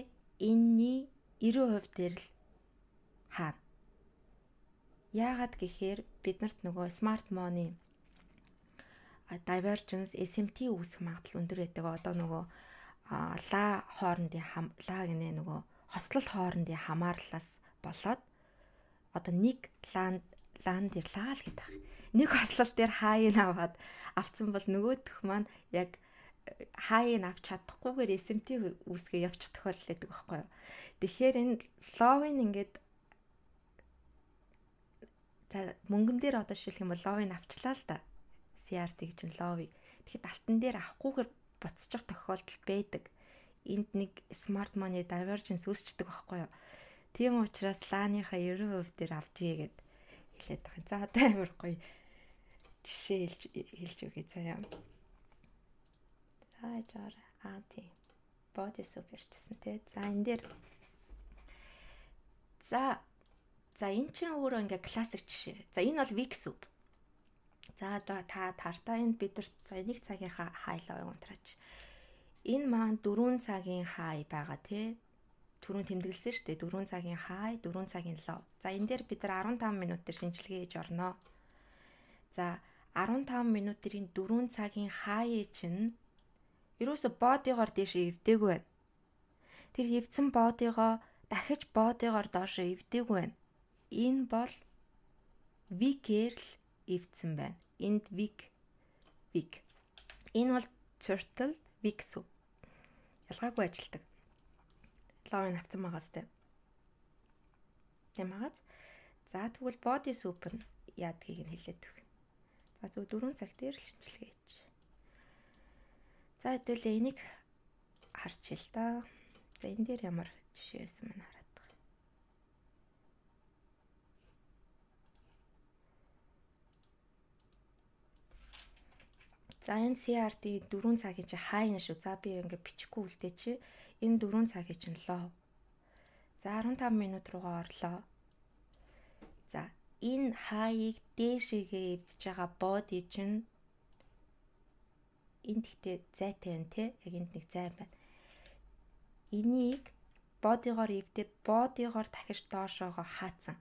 Speaker 1: энэний 90% дээр л хаана. Яагаад гэхээр биднэрт нөгөө smart money divergence SMT үүсэх магадлал өндөр байдаг. Одоо нөгөө лаа хоорондын лаа гинэ нөгөө хослол хоорондын хамаарлаас болоод одоо нэг лан дээр лаа л гэдэг. Нэг хослол дээр хаийг аваад авцсан бол нөгөөх маань яг хаийг авч чадахгүйгээр SMT үүсгээ явчих тохиолдол байдаг байхгүй юу. Тэгэхээр энэ ловын ингээд за мөнгөн дээр одоо жишээлх юм бол ловыг авчлаа л да. CRT гэж нь ловыг. Тэгэхэд алтан дээр авахгүйгээр буцчих тохиолдол байдаг. Энд нэг smart money divergence үүсчдэг байхгүй юу. Тийм учраас лааныхаа 90% дээр авчие гэд хэлээд байгаа. За одоо амар гоё жишээ хэлж өгье заяа. За жаараа тийм. Body soup ярьчихсан тий. За энэ дээр за энэ чинь өөрөө ингээ классик жишээ. За энэ бол week soup. За та тартаа энд бид нар за 1 цагийнхаа хайлаа унтраач. Энэ маань 4 цагийн хай байгаа тий. Түрүүн тэмдэглэсэн шүү дээ. 4 цагийн хай, 4 цагийн лов. За энэ дээр бид нар 15 минутаар шинжилгээ хийж орно. За 15 минутын 4 цагийн хай чинь ерөөсө бодигоор дээшээ эвдээгүй байна. Тэр эвдсэн бодигоо дахиж бодигоор доошоо эвдээгүй байна. Энэ бол week-ээр л эвдсэн байна. Энд week. Энэ бол turtle week soup. Ялгаагүй ажилдаг. Ловын авсан байгаас тэ. Ямагаз. За тэгвэл body soup нь яадгийг нь хэлээд өг. За тэгвэл 4 цаг дээр л шинжилгээ хийж. За хэдүүлээ энийг харчих л да. За энэ дээр ямар жишээ байсан мэн хараад байгаа. За энэ CRT 4 цагийн чи хайн шүү. За би ингээ бичихгүй үлдээ чи. Энэ 4 цагийн чинь лов. За 15 минут руугаа орлоо. За энэ хаяыг дээшээгээ эвдэж байгаа body чинь энд ихтэй зайтай байна те. Яг энд нэг зай байна. Энийг бодигоор эвдээ бодигоор дахиж доошоогоо хаацсан.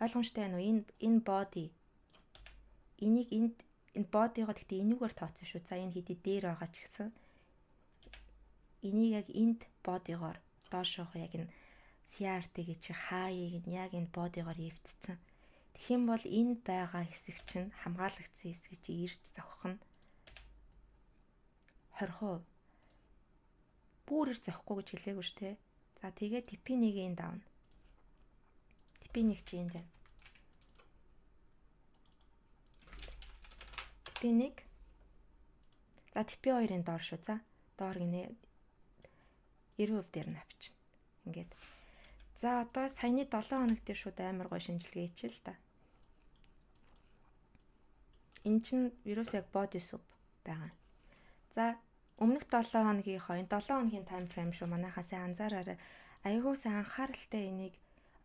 Speaker 1: Ойлгомжтой байна уу? Энэ body. Энийг энэ бодигоо гэхдээ энүүгээр тооцсон шүү. За энэ хэдий дээр байгаа ч гэсэн энийг яг энд бодигоор доошоогоо яг энэ CRT гэж хаяыг нь яг энэ бодигоор эвдсэн. Тэгэх юм бол энд байгаа хэсэг чинь хамгаалагдсан хэсэг чи ирж зогсох нь 20%. Бүр ирж зогсохгүй гэж хэлээгүй шүү те. За тэгээд TP1 энд давна. TP1 чи энд байна. TP1. За TP2-ын доор шүү. За доор гинэ 90% дээр нь авчина. Ингээд. За одоо саяны 7 хоног дээр шууд амар гой шинжилгээ хийчихэл та. Энэ чинь вирус яг body soup байгаа. За өмнөх 7 хоногийнхоо энэ 7 хоногийн тайм фрейм шүү. Манайхаа сайн анзаараарай. Айгуу сайн анхааралтай энийг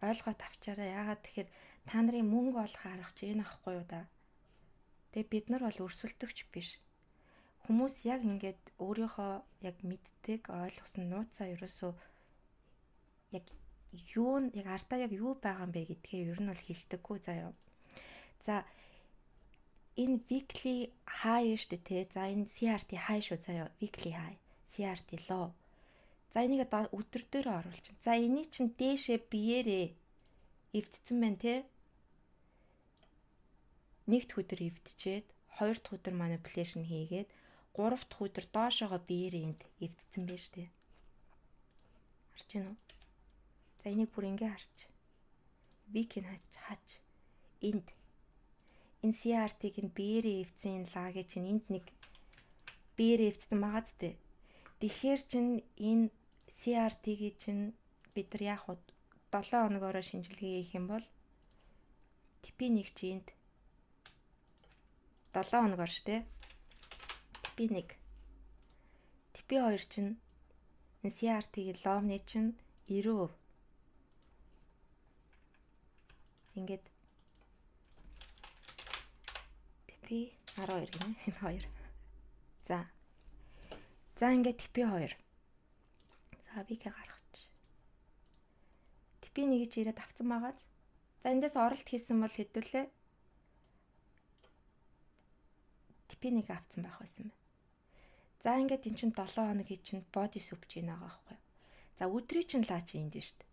Speaker 1: ойлгоод авчаарай. Яагаад тэгэхээр та нарын мөнгө олох арга чи энэ ахгүй юу да. Тэгээ бид нар бол өрсөлдөгч биш. Хүмүүс яг ингээд өөрийнхөө яг мэддэг ойлгосон нууцаа ерөөсөө яг ардаа яг юу байгаа юм бэ гэдгээ ер нь бол хэлдэггүй заяа. За энэ weekly high шүү дээ те. За энэ CRT high шүү заяа. Weekly high, CRT low. За энийг одоо өдөр дээр оруулчих. За энийг чинь дээшээ биеэрээ эвдсэн байна те. Нэгд өдөр эвдчихэд, хоёр дахь өдөр manipulation хийгээд, гурав дахь өдөр доошоогоо биеэрээ энд эвдсэн байж тээ. Харж байна уу? За энийг бүр ингээ харч. Week-ийг хаач. Энд энэ CRT-г нь биеэрээ эвдсэн энэ лагийг чинь энд нэг биеэрээ эвдсэн байгаа ч тээ. Тэгэхээр чин энэ CRT-г чинь бид нар яг 7 хоногоор шинжилгээ хийх юм бол TP1 чи энд 7 хоногор штэ. TP1. TP2 чинь энэ CRT-гийн ловны чинь 90%. Ингээд TP12 гэнэ энэ хоёр. За ингээд TP2. За вик гаргач. TP1 гэж ирээд авсан байгааз. За эндээс оролт хийсэн бол хэдүүлээ TP1 авсан байх байсан байна. За ингээд эн чинь 7 хоногийн чинь body soup чинь байгаа байхгүй. За өдрийн чинь лаа чи энд шүү дээ.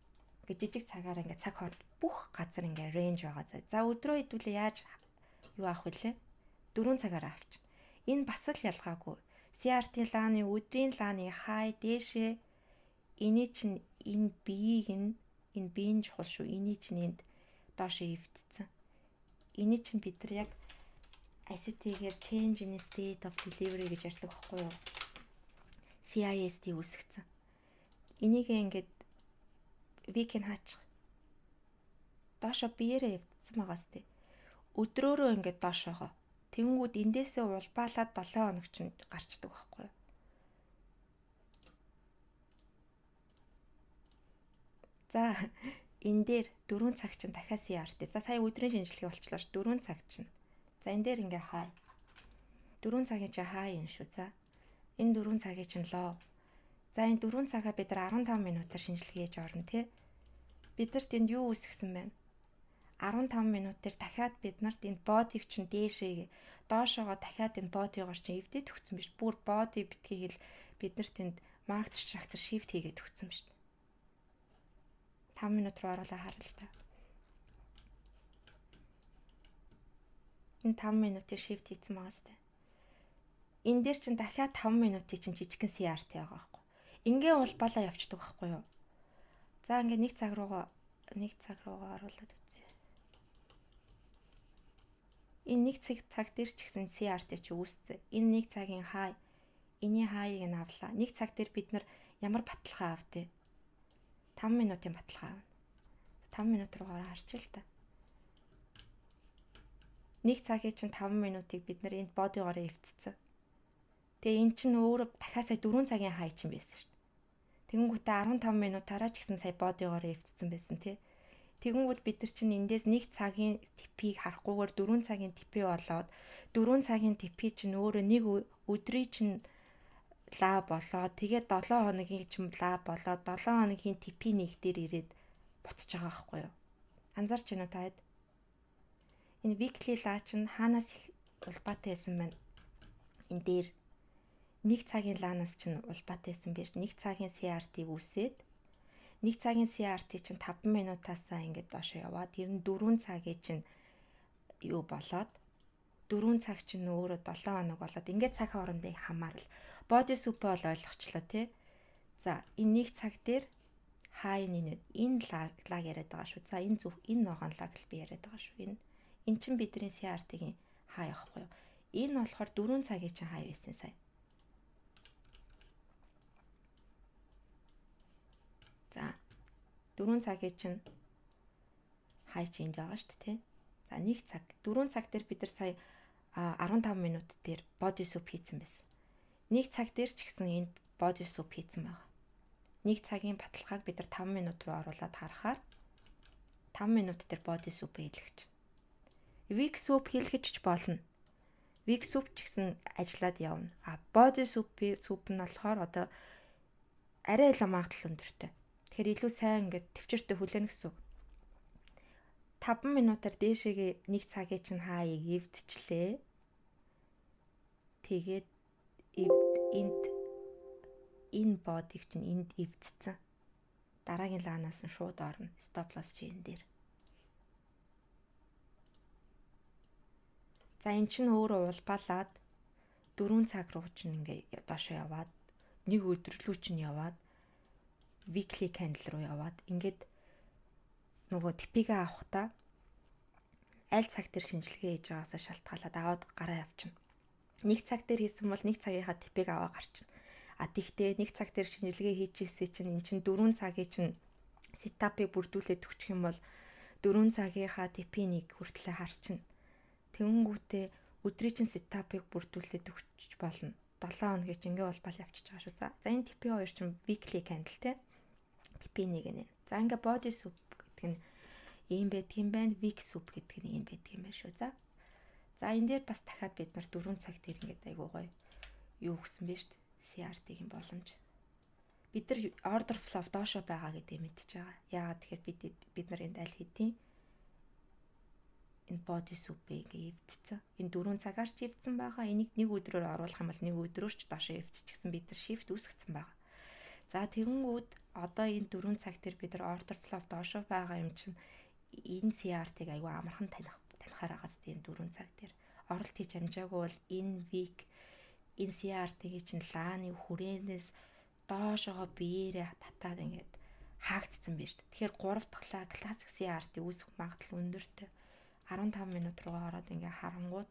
Speaker 1: Ингээд жижиг цагаар ингээд цаг бүх газар ингээ range байгаа. За өдрөө хэдүүлээ яаж юу авах вүлээ? 4 цагаар авчих. Энэ бас л ялгаагүй. CRT лааны өдрийн лааны хай дээшээ эний чинь энэ биеийн чухал шүү. Эний чинь энд доош ивдсэн. Эний чинь бид нар яг ICT-гээр change in state of delivery гэж ярьдаг байхгүй юу? CISD үүсгэсэн. Энийг ингээд weekend хаачих. Доошо биеэрээ ивдсэн байгаас тээ. Өдрөөрөө ингээд доошоогоо. Тэнгүүд эндээсээ улбаалаад 7 хоног чинь гарчдаг байхгүй юу? За энэ дээр 4 цаг чинь дахиад CRT. За сая өдрийн шинжилгээ болчлоо ш 4 цаг чинь. За энэ дээр ингээ хай. 4 цагийн чинь хай юм шүү. За энэ 4 цагийн чинь лоо. За энэ 4 цагаа бид нар 15 минутаар шинжилгээ хийж орно тий. Бидэрт энд юу үүсгэсэн байна? 15 минутаар дахиад бид нарт энэ бодиг чинь дээшээ доошоогоо дахиад энэ бодигоор чинь эвдээд өгсөн биш. Бүр боди битгий хэл бид нарт энд market structure shift хийгээд өгсөн биш. 5 минут руу оруулаа хараа л та. Энэ 5 минутын shift хийсэн байгаа сте. Энэ дээр чинь дахиад 5 минутын чинь жижигхэн CRT байгаа байхгүй. Ингээ улбалаа явчихдаг байхгүй юу? За ингээ 1 цаг руугаа оруулаад үзье. Энэ 1 цаг дээр ч гэсэн CRT чи үүсцээ. Энэ 1 цагийн хай. Эний хайыг нь авлаа. 1 цаг дээр бид нар ямар баталгаа авдээ? 5 минутын баталгаа авна. 5 минут руугаар харчих л та. 1 цагийн чинь 5 минутыг бид нар энд бодигоор эвдсэн. Тэгээ эн чинь өөрөө дахиад сая 4 цагийн хай чинь байсан шүү дээ. Тэгэнгүүтээ 15 минутаараа ч гэсэн сая бодигоор эвдсэн байсан тий. Тэгэнгүүт бид нар чинь эндээс 1 цагийн типийг харахгүйгээр 4 цагийн типи болоод 4 цагийн типи чинь өөрөө нэг өдрийн чинь лаа болоод тэгээд 7 хоногийн чинь лаа болоод 7 хоногийн типи нэг дээр ирээд буцаж байгаа байхгүй юу? Анзаарч байна уу та хэд? Энэ weekly лаа чинь хаанаас их улбаатай байсан байна? Энэ дээр 1 цагийн лаанаас чинь улбаатай байсан биш. 1 цагийн CRT үүсээд 1 цагийн CRT чинь 5 минутаасаа ингээд доошо яваад тэр нь 4 цагийн чинь юу болоод 4 цаг чинь өөрөө 7 хоног болоод ингээд цаг хоорондын хамаарал body soup бол ойлгочлоо тий. За энэ 1 цаг дээр хай энэ лаг яриад байгаа шүү. За энэ ногоон лаг л би яриад байгаа шүү. Энэ чинь бидний CRT-гийн хай ахгүй юу? Энэ болохоор 4 цагийн чинь хай байсан сая. За 4 цагийн чинь хай чинь энд байгаа шүү дээ тий. За 1 цаг 4 цаг дээр бид нар сая 15 минут дээр body soup хийсэн байсан. 1 цаг дээр ч гэсэн энд body soup хийсэн байгаа. 1 цагийн баталгааг бид нар 5 минут руу оруулаад харахаар 5 минут дээр body soup хийлгэж. Week soup хийлгэж ч болно. Week soup ч гэсэн ажиллаад явна. Body soup нь болохоор одоо арай илүү магадлал өндөртэй. Тэгэхээр илүү сайн ингээд төвчөртэй хүлээнэ гэсэн үг. 5 минутаар дээшээгээ 1 цагийн чинь хаяг эвдчихлээ. Тэгээд энэ бодиг чинь энд эвдсэн. Дараагийн лаанаас нь шууд орно. Stop loss чи энэ дээр. За эн чинь өөрөө улбаалаад 4 цаг руу чинь ингээ доошоо яваад нэг өдрөлөө чинь яваад weekly candle руу яваад ингээд нөгөө типигээ авахтаа аль цаг дээр шинжилгээ хийж байгаасаа шалтгаалаад аваад гараа явчихна. 1 цаг дээр хийсэн бол 1 цагийнхаа типийг аваа гарчна. Тэгтээ 1 цаг дээр шинжилгээ хийчихсэн чинь эн чинь 4 цагийн чинь сетапыг бүрдүүлээд өгчих юм бол 4 цагийнхаа типийг хүртлэе харчна. Тэнгүүтээ өдрийн чинь сетапыг бүрдүүлээд өгч болно. 7 хоногийн чинь ингээ болбал явчихж байгаа шүү. За энэ типи хоёр чинь weekly candle те. Типи нэг нэ. За ингээ body soup гэдэг нь ийм байдаг юм байна. Week soup гэдэг нь ийм байдаг юм байна шүү. За энэ дээр бас дахиад бид нар 4 цаг дээр ингээд айгуу гоё юу өгсөн бэ шүү дээ. CRT-ийн боломж. Бид нар order flow доошо байгаа гэдэг мэдчихэж байгаа. Яагаад тэгэхээр бид нар энд аль хэдийн энэ body soup-ийг эвдсэн. Энэ 4 цагаар ч эвдсэн байгаа. Энийг нэг өдрөөр оруулах юм бол нэг өдрөөр ч доошо эвдчихсэн бид нар shift үүсгэсэн байгаа. За тэгэнгүүт одоо энэ 4 цаг дээр бид нар order flow доошо байгаа юм чинь энэ CRT-г аюу амархан танихаар байгаас энэ 4 цаг дээр оролт хийж амжаагүй бол энэ week энэ CRT-гийн чинь лааны хүрээнээс доошоо биеэрээ татаад ингээд хаагдсан байж. Тэгэхээр 3 дахь классик CRT үүсэх магадлал өндөртэй. 15 минут руугаа ороод ингээд харангууд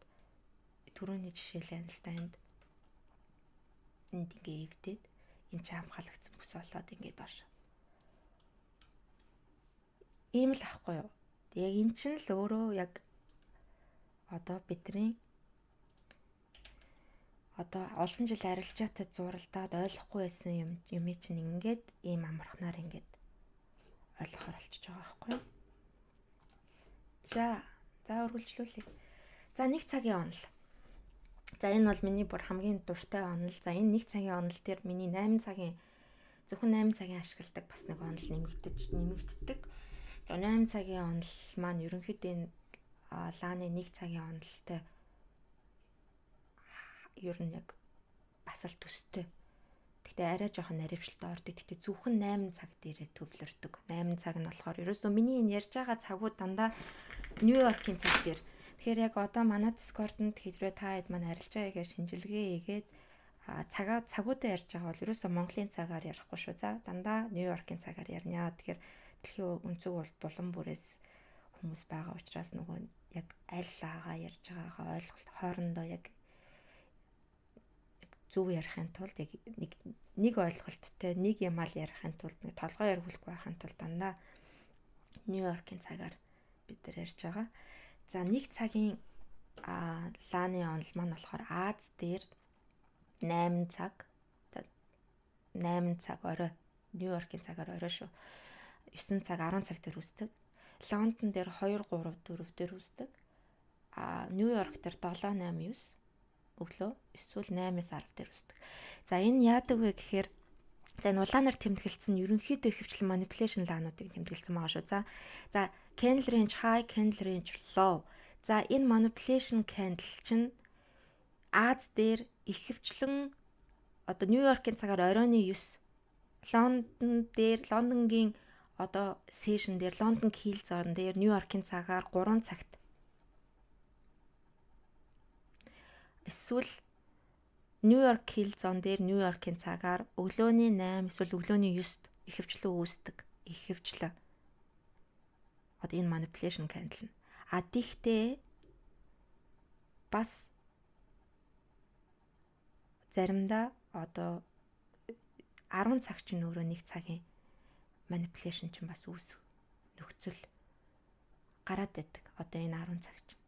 Speaker 1: түрүүний жишээлээ л та энд ингээд эвдээд энэ ч хамгаалагдсан бүс болоод ингээд доош. Ийм л ахгүй юу. Яг эн чинь л өөрөө яг одоо бидний одоо олон жил арилжаатай зуралдаад ойлгохгүй байсан юм чинь ингээд ийм амархнаар ингээд ойлгохоор болчихж байгаа байхгүй юу. За үргэлжлүүлье. За 1 цагийн онол. За энэ бол миний бүр хамгийн дуртай онол. За энэ 1 цагийн онол дээр миний 8 цагийн зөвхөн 8 цагийн ашигладаг бас нэг онол нэмэгддэг. За 8 цагийн онол маань ерөнхийдөө энэ лааны 1 цагийн онолтой ер нь яг бас л төстэй. Гэхдээ арай жоохон наривчлалтай ордог. Гэхдээ зөвхөн 8 цаг дээрээ төвлөрдөг. 8 цаг нь болохоор ерөөсөө миний энэ ярьж байгаа цагууд дандаа Нью-Йоркийн цаг дээр. Тэгэхээр яг одоо манай Discord-д хэврээ та хэд маань арилжаа хийгээ шинжилгээ хийгээд цагуудаа ярьж байгаа бол ерөөсөө Монголын цагаар ярихгүй шүү. За дандаа Нью-Йоркийн цагаар ярина. Тэгэхээр дэлхийн өнцөг бол булан бүрээс хүмүүс байгаа учраас нөгөө яг аль аагаа ярьж байгаагаа ойлголт хоорондоо яг зөв ярихын тулд яг нэг ойлголттой нэг юмал ярихын тулд нэг толгой яргуулахгүй байхын тулд дандаа Нью-Йоркийн цагаар бид нар ярьж байгаа. За 1 цагийн лааны онол маань болохоор Аз дээр 8 цаг орой Нью-Йоркийн цагаар орой шүү. 9 цаг 10 цаг дээр үүсдэг. Лондон дээр 2 3 4 дээр үүсдэг. Нью-Йорк дээр 7 8 9 өглөө эсвэл 8-аас 10 дээр үүсдэг. За энэ яадаг вэ гэхээр за энэ улаанаар тэмдэглэсэн ерөнхийдөө ихэвчлэн manipulation лаануудыг тэмдэглэсэн байгаа шүү. За candle range high, candle range low. За энэ manipulation candle чинь Аз дээр ихэвчлэн одоо Нью-Йоркийн цагаар оройн 9, Лондонгийн одоо сешн дээр Лондон Кил зоон дээр Нью-Йоркийн цагаар 3 цагт. Эсвэл Нью-Йорк Кил зоон дээр Нью-Йоркийн цагаар өглөөний 8 эсвэл өглөөний 9-д ихэвчлэн үүсдэг. Ихэвчлэн. Одоо энэ manipulation candle нь. Тэгтээ бас заримдаа одоо 10 цаг чинь өөрөө 1 цагийн manipulation чинь бас үүсэх нөхцөл гараад байдаг. Одоо энэ 10 цаг чинь.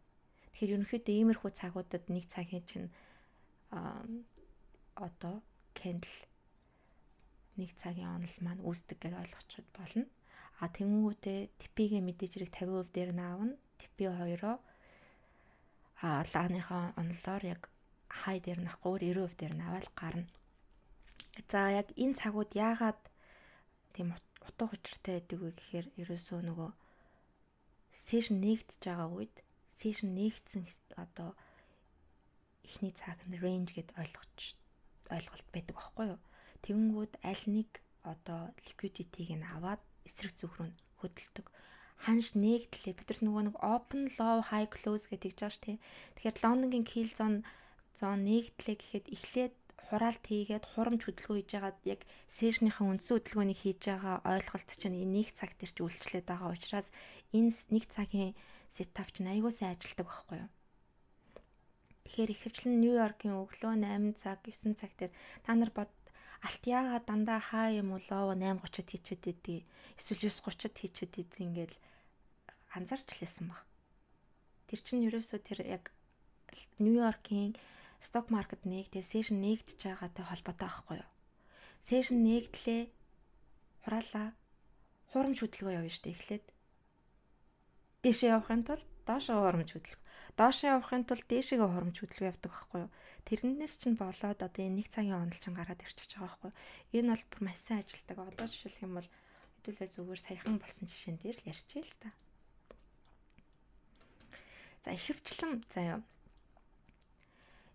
Speaker 1: Тэгэхээр ерөнхийдөө иймэрхүү цагуудад 1 цагийн чинь одоо candle 1 цагийн онол маань үүсдэг гэж ойлгочиход болно. Тэнгүүтээ типигийн мэдээж хэрэг 50% дээр наавна. Типи 2-оо лааныхаа онолоор яг хай дээр нахгүй 90% дээр наваал гарна. За яг энэ цагууд яагаад тийм утга учиртай байдаг вэ гэхээр ерөөсөө нөгөө сешн нэгдэж байгаа үед сешн нэгдсэн одоо эхний цаг нь range гэд ойлголт байдаг байхгүй юу. Тэнгүүд аль нэг одоо liquidity-г нь аваад эсрэг зүг рүү хөдөлдөг. Ханш нэгдлээ бид нар нөгөө нэг open low high close гэдэг жааш тий. Тэгэхээр Лондонгийн kill zone нэгдлээ гэхэд эхлээд хураалт хийгээд хурамч хөдөлгөөн хийж байгаа яг сешнийхэн үндсэн хөдөлгөөнийг хийж байгаа ойлголт чинь энэ 1 цаг дээр ч үйлчлээд байгаа учраас энэ 1 цагийн сетап чинь аягүй сайн ажилтдаг байхгүй юу. Тэгэхээр ихэвчлэн Нью-Йоркийн өглөө 8 цаг 9 цаг дээр та нар алт яагаад дандаа хаа юм уу лоо 8:30-д хийчихэд идэв. Эсвэл 9:30-д хийчихэд идэв ингээл анзаарч лээсэн баг. Тэр чинь ерөөсөө тэр яг Нью-Йоркийн сток маркет тэгээ сешн нэгдэж байгаатай холбоотой байхгүй юу? Сешн нэгдлээ хураалаа. Хурамч хөдөлгөөн явна шүү дээ эхлээд. Дээшээ явахын тулд доошоо хурамч хөдөлгөөн. Доошоо явахын тулд дээшээгээ хурамч хөдөлгөөн явдаг байхгүй юу? Тэрнээс чинь болоод одоо энэ 1 цагийн онол чинь гараад ирчихэж байгаа байхгүй юу? Энэ бол бүр маш сайн ажилтдаг. Одоо жишээлх юм бол хэдүүлээ зүгээр саяхан болсон жишээн дээр л ярьчихъя л та. За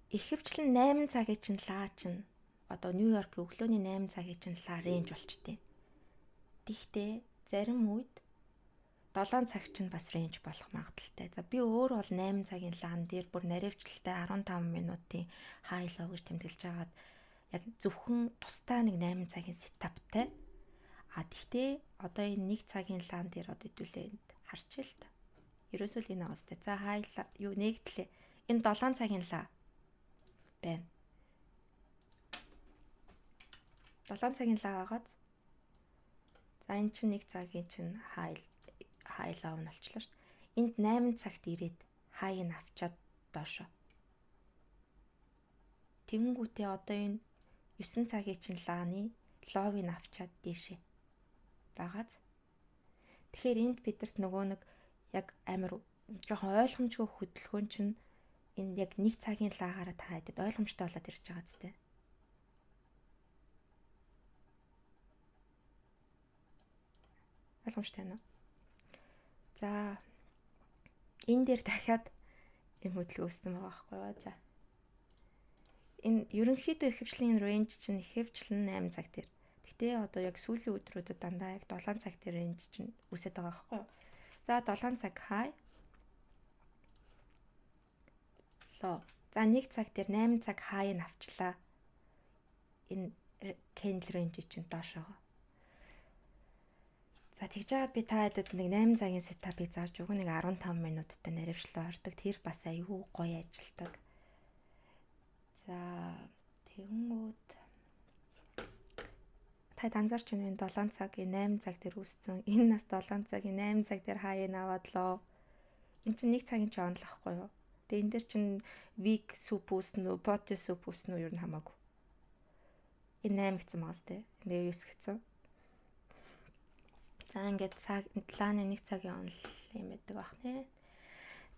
Speaker 1: ихэвчлэн 8 цагийн чинь лаа чинь одоо Нью-Йоркийн өглөөний 8 цагийн чинь лаа рейнж болчтой. Тэгтээ зарим үед 7 7 цаг чинь бас рейнж болох магадaltaй. За би өөр бол 8 цагийн лаан дээр бүр наривчлалтай 15 минутын high low гэж тэмдэглэж байгаад яг зөвхөн тусдаа нэг 8 цагийн сетаптай. Тэгтээ одоо энэ 1 цагийн лаан дээр одоо хэдүүлээ харчих л та. Ерөөсөө л энэ аваастай. За high юу нэгтлээ. Энэ 7 цагийн лаа байна. 7 цагийн лаа байгаад за энэ чинь 1 цагийн чинь high low нь болчихлоо шүү дээ. Энд 8 цагт ирээд high нь авчаад доошо. Тэгэнгүүтээ одоо энэ 9 цагийн чинь лааны low-ыг авчаад дээшээ байгааз. Тэгэхээр энд бидэрт нөгөө нэг яг амар жоохон ойлгомжгүй хөдөлгөөн чинь энэ яг 1 цагийн лаагаараа таадаг ойлгомжтой болоод ирж байгаа зү. Ойлгомжтой байна уу? За энэ дээр дахиад юм хөдөлгөөсөн байгаа байхгүй юу? За энэ ерөнхийдөө ихэвчлэн range чинь ихэвчлэн 8 цаг дээр. Гэтэ одоо яг сүүлийн өдрүүдэд дандаа яг 7 цаг дээр range чинь үсэж байгаа байхгүй юу? За 7 цаг high. Low. За 1 цаг дээр 8 цаг high нь авчлаа. Энэ candle range чинь доош байгаа. За тэгж жаад би та хэдэд нэг 8 цагийн сетапыг зааж өгөө, нэг 15 минуттай наривчлал ордог. Тэр бас аюу гоё ажилдаг. За тэгэнгүүт та анзаарч байна энэ 7 цагийн 8 цаг дээр үүссэн. Энэ нас 7 цагийн 8 цаг дээр high наваад лоо. Энд чинь 1 цагийн ч онлохгүй юу? Тэгээ энэ дээр чинь week soup үүснэ үү, pot soup үүснэ үү ер нь хамаагүй. Энэ 8 гэсэн маас тэ. Тэгээ 9 гэсэн. За ингээд цаг лааны 1 цагийн онол юм байдаг бах нэ.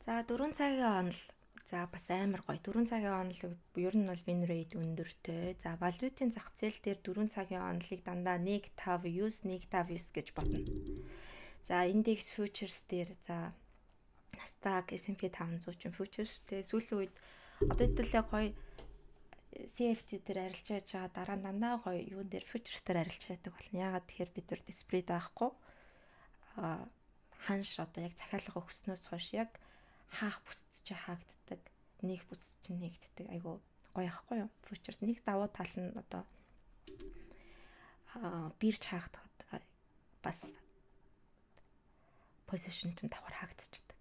Speaker 1: За 4 цагийн онол. За бас амар гоё. 4 цагийн онол ер нь бол win rate өндөртэй. За валютын зах зээл дээр 4 цагийн онолыг дандаа 1.5 гэж бодно. За индекс futures дээр за Nasdaq, S&P 500 чинь futures дээр сүүлийн үед одоо хэдүүлээ гоё CFD дээр арилжааж байгаа дараа нь дандаа гоё юун дээр futures дээр арилжааж байдаг болно. Яагаад тэгэхээр бид нар spread байхгүй ханш одоо яг захиалга өгснөөс хойш яг хаах бүсч чи хаагддаг, нэг бүсч чи нэгддэг. Айгу гоё ахгүй юу? Futures нэг давуу тал нь одоо бирж хаагдахад бас position чинь давхар хаагдчихдаг.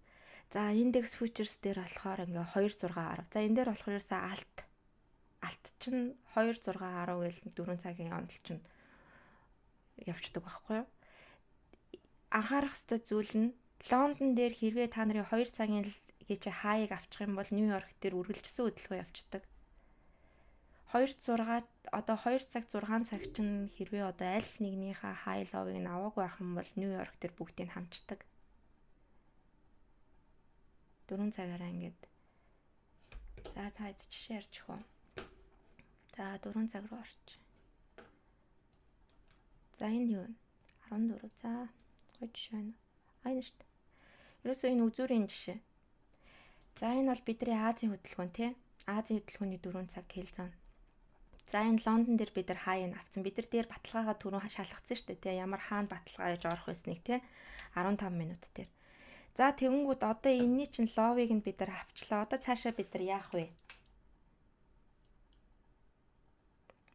Speaker 1: За индекс futures дээр болохоор ингээ 2.610. За энэ дээр болохоор ерөөсөө алт чинь 2.610 гээл 4 цагийн онол чинь явцдаг байхгүй юу? Анхаарах ёстой зүйл нь Лондон дээр хэрвээ та нарын 2 цагийн гэж хаяг авчих юм бол Нью-Йорк дээр үргэлжлсэн хөдөлгөөн явцдаг. 2.6 одоо 2 цаг 6 цаг чинь хэрвээ одоо аль нэгнийхээ high low-ыг нь аваагүй байх юм бол Нью-Йорк дээр бүгдийг хамчдаг. 4 цагаараа ингээд. За та хэд жишээ ярьчих уу? За 4 цаг руу орчих. За энэ юу вэ? 14. За гоё жишээ байна. Айна шүү дээ. Ерөөсөө энэ үзүүрийн жишээ. За энэ бол бидний Азийн хөдөлгөөн тий. Азийн хөдөлгөөний 4 цаг хэлцэн. За энэ Лондон дээр бид нар хаяг авцсан. Бид нар дээр баталгаагаа түрүүн шалгацсан шүү дээ тий. Ямар хаана баталгаа яаж орох вэ тий. 15 минут дээр. За тэгэнгүүт одоо энэний чинь ловыг нь бид нар авчлаа. Одоо цаашаа бид нар яах вэ?